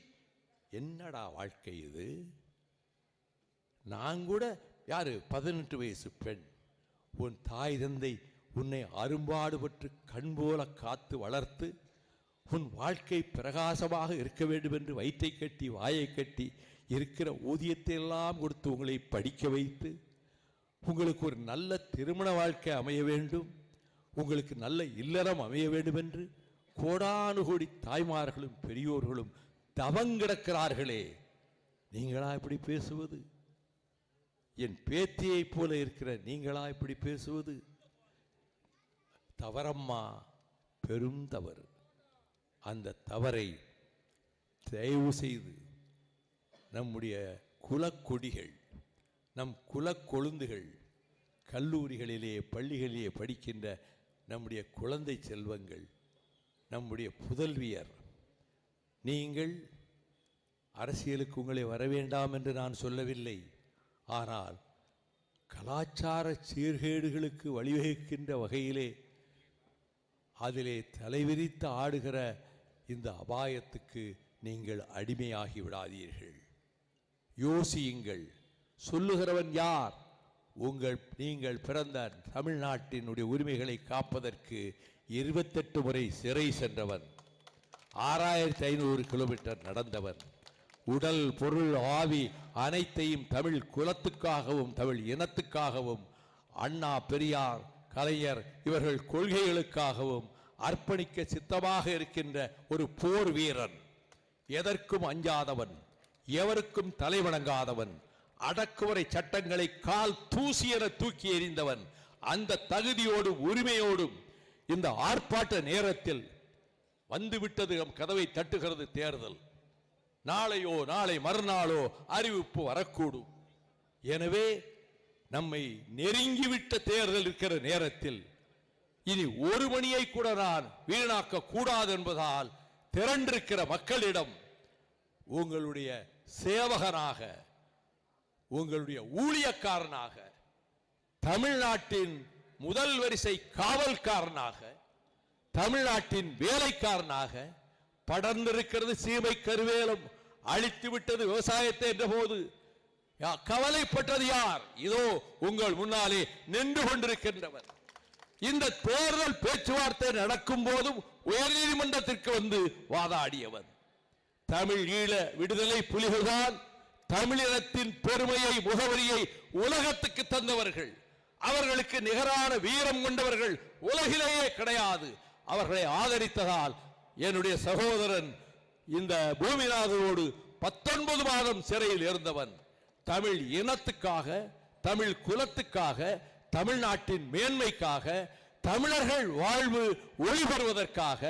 என்னடா வாழ்க்கை இது? நான் கூட யாரு 18 வயசு பெண், உன் தாய் தந்தை உன்னை அரும்பாடுபட்டு கண் போல காத்து வளர்த்து உன் வாழ்க்கை பிரகாசமாக இருக்க வேண்டும் என்று வயிற்றை கட்டி வாயை கட்டி இருக்கிற ஊதியத்தை எல்லாம் கொடுத்து உங்களை படிக்க வைத்து உங்களுக்கு ஒரு நல்ல திருமண வாழ்க்கை அமைய வேண்டும், உங்களுக்கு நல்ல இல்லறம் அமைய வேண்டும் என்று கோடானு கோடி தாய்மார்களும் பெரியோர்களும் தவங்கிடக்கிறார்களே, நீங்களா இப்படி பேசுவது? என் பேத்தியை போல இருக்கிற நீங்களா இப்படி பேசுவது? தவறம்மா, பெரும் தவறு. அந்த தவறை தயவு செய்து நம்முடைய குலக்கொடிகள், நம் குலக்கொழுந்துகள், கல்லூரிகளிலே பள்ளிகளிலே படிக்கின்ற நம்முடைய குழந்தை செல்வங்கள், நம்முடைய புதல்வியர், நீங்கள் அரசியலுக்கு உங்களை வர வேண்டாம் என்று நான் சொல்லவில்லை. ஆனால் கலாச்சார சீர்கேடுகளுக்கு வழிவகுக்கின்ற வகையிலே அதிலே தலைவிரித்து ஆடுகிற இந்த அபாயத்துக்கு நீங்கள் அடிமையாகி விடாதீர்கள். யோசியுங்கள். சொல்லுகிறவன் யார்? நீங்கள் பிறந்த தமிழ்நாட்டினுடைய உரிமைகளை காப்பதற்கு 28 முறை சிறை சென்றவன், 6500 கிலோமீட்டர் நடந்தவன், உடல் பொருள் ஆவி அனைத்தையும் தமிழ் குலத்துக்காகவும் தமிழ் இனத்துக்காகவும் அண்ணா பெரியார் கலைஞர் இவர்கள் கொள்கைகளுக்காகவும் அர்ப்பணிக்க சித்தமாக இருக்கின்ற ஒரு போர் வீரன், எதற்கும் அஞ்சாதவன், எவருக்கும் தலைவணங்காதவன், அடக்குமுறை சட்டங்களை கால் தூசி என தூக்கி எறிந்தவன். அந்த தகுதியோடும் உரிமையோடும் இந்த ஆர்ப்பாட்ட நேரத்தில் வந்துவிட்டது. நம் கதவை தட்டுகிறது தேர்தல். நாளையோ நாளை மறுநாளோ அறிவிப்பு வரக்கூடும். எனவே நம்மை நெருங்கிவிட்ட தேர்தல் இருக்கிற நேரத்தில் இனி ஒரு மணியை கூட நான் வீணாக்க கூடாது என்பதால் திரண்டிருக்கிற மக்களிடம் உங்களுடைய சேவகனாக, உங்களுடைய ஊழியக்காரனாக, தமிழ்நாட்டின் முதல் வரிசை காவல்காரனாக, தமிழ்நாட்டின் வேலைக்காரனாக படர்ந்திருக்கிறது சீமை கருவேலம். அழித்து விட்டது விவசாயத்தை என்ற போது கவலைப்பட்டது யார்? இதோ உங்கள் முன்னாலே நின்று கொண்டிருக்கின்றவர். இந்த தேர்தல் பேச்சுவார்த்தை நடக்கும் போதும் உயர்நீதிமன்றத்திற்கு வந்து வாதாடியவர். தமிழ் ஈழ விடுதலை புலிகள்தான் தமிழினத்தின் பெருமையை, முகவரியை உலகத்துக்கு தந்தவர்கள். அவர்களுக்கு நிகரான வீரம் கொண்டவர்கள் உலகிலேயே கிடையாது. அவர்களை ஆதரித்ததால் என்னுடைய சகோதரன் இந்த பூமிநாதனோடு 19 மாதம் சிறையில் இருந்தவன். தமிழ் இனத்துக்காக, தமிழ் குலத்துக்காக, தமிழ்நாட்டின் மேன்மைக்காக, தமிழர்கள் வாழ்வு ஒளிபெறுவதற்காக,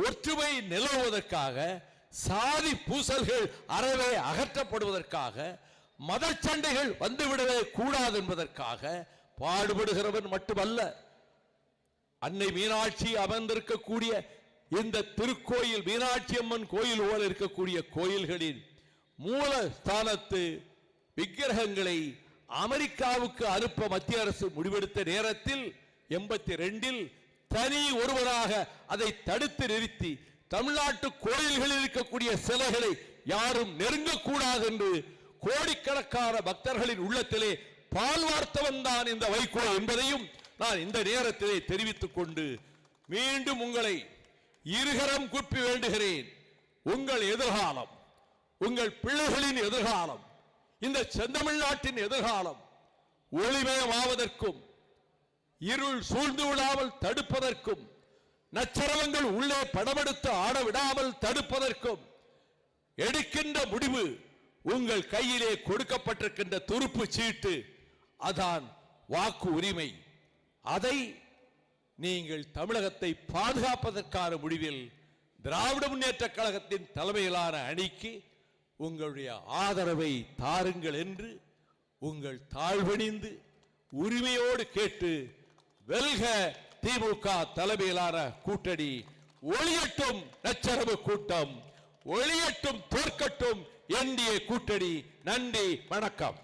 ஒற்றுமை நிலவுவதற்காக, சாதி பூசல்கள் அறவே அகற்றப்படுவதற்காக, மத சண்டைகள் வந்துவிடவே கூடாது என்பதற்காக பாடுபடுகிறவன் மட்டுமல்ல. அன்னை மீனாட்சி அமர்ந்திருக்கக்கூடிய இந்த திருக்கோயில், மீனாட்சி அம்மன் கோயில் போல இருக்கக்கூடிய கோயில்களின் மூலஸ்தானத்து விக்கிரகங்களை அமெரிக்காவுக்கு அனுப்ப மத்திய அரசு முடிவெடுத்த நேரத்தில் 82 தனி ஒருவராக அதை தடுத்து நிறுத்தி தமிழ்நாட்டு கோயில்களில் இருக்கக்கூடிய சிலைகளை யாரும் நெருங்கக்கூடாது என்று கோடிக்கணக்கான பக்தர்களின் உள்ளத்திலே பால் வார்த்தவன் தான் இந்த வைகோ என்பதையும் நான் இந்த நேரத்திலே தெரிவித்துக் கொண்டு மீண்டும் உங்களை இருகரம் கூப்பி வேண்டுகிறேன். உங்கள் எதிர்காலம், உங்கள் பிள்ளைகளின் எதிர்காலம், இந்த செந்தமிழ்நாட்டின் எதிர்காலம் ஒளிமயமாவதற்கும் இருள் சூழ்ந்து விடாமல் தடுப்பதற்கும் நச்சரவங்கள் உள்ளே படமெடுத்து ஆட விடாமல் தடுப்பதற்கும் எடுக்கின்ற முடிவு உங்கள் கையிலே கொடுக்கப்பட்டிருக்கின்ற துருப்பு சீட்டு, அதான் வாக்கு உரிமை. அதை நீங்கள் தமிழகத்தை பாதுகாப்பதற்கான முடிவில் திராவிட முன்னேற்ற கழகத்தின் தலைமையிலான அணிக்கு உங்களுடைய ஆதரவை தாருங்கள் என்று உங்கள் தாழ்வணிந்து உரிமையோடு கேட்டு, வெல்க திமுக தலைமையிலான கூட்டணி, ஒளியட்டும் நச்சரவு கூட்டம், ஒளியட்டும் தோற்கட்டும் என்டிஏ கூட்டணி. நன்றி, வணக்கம்.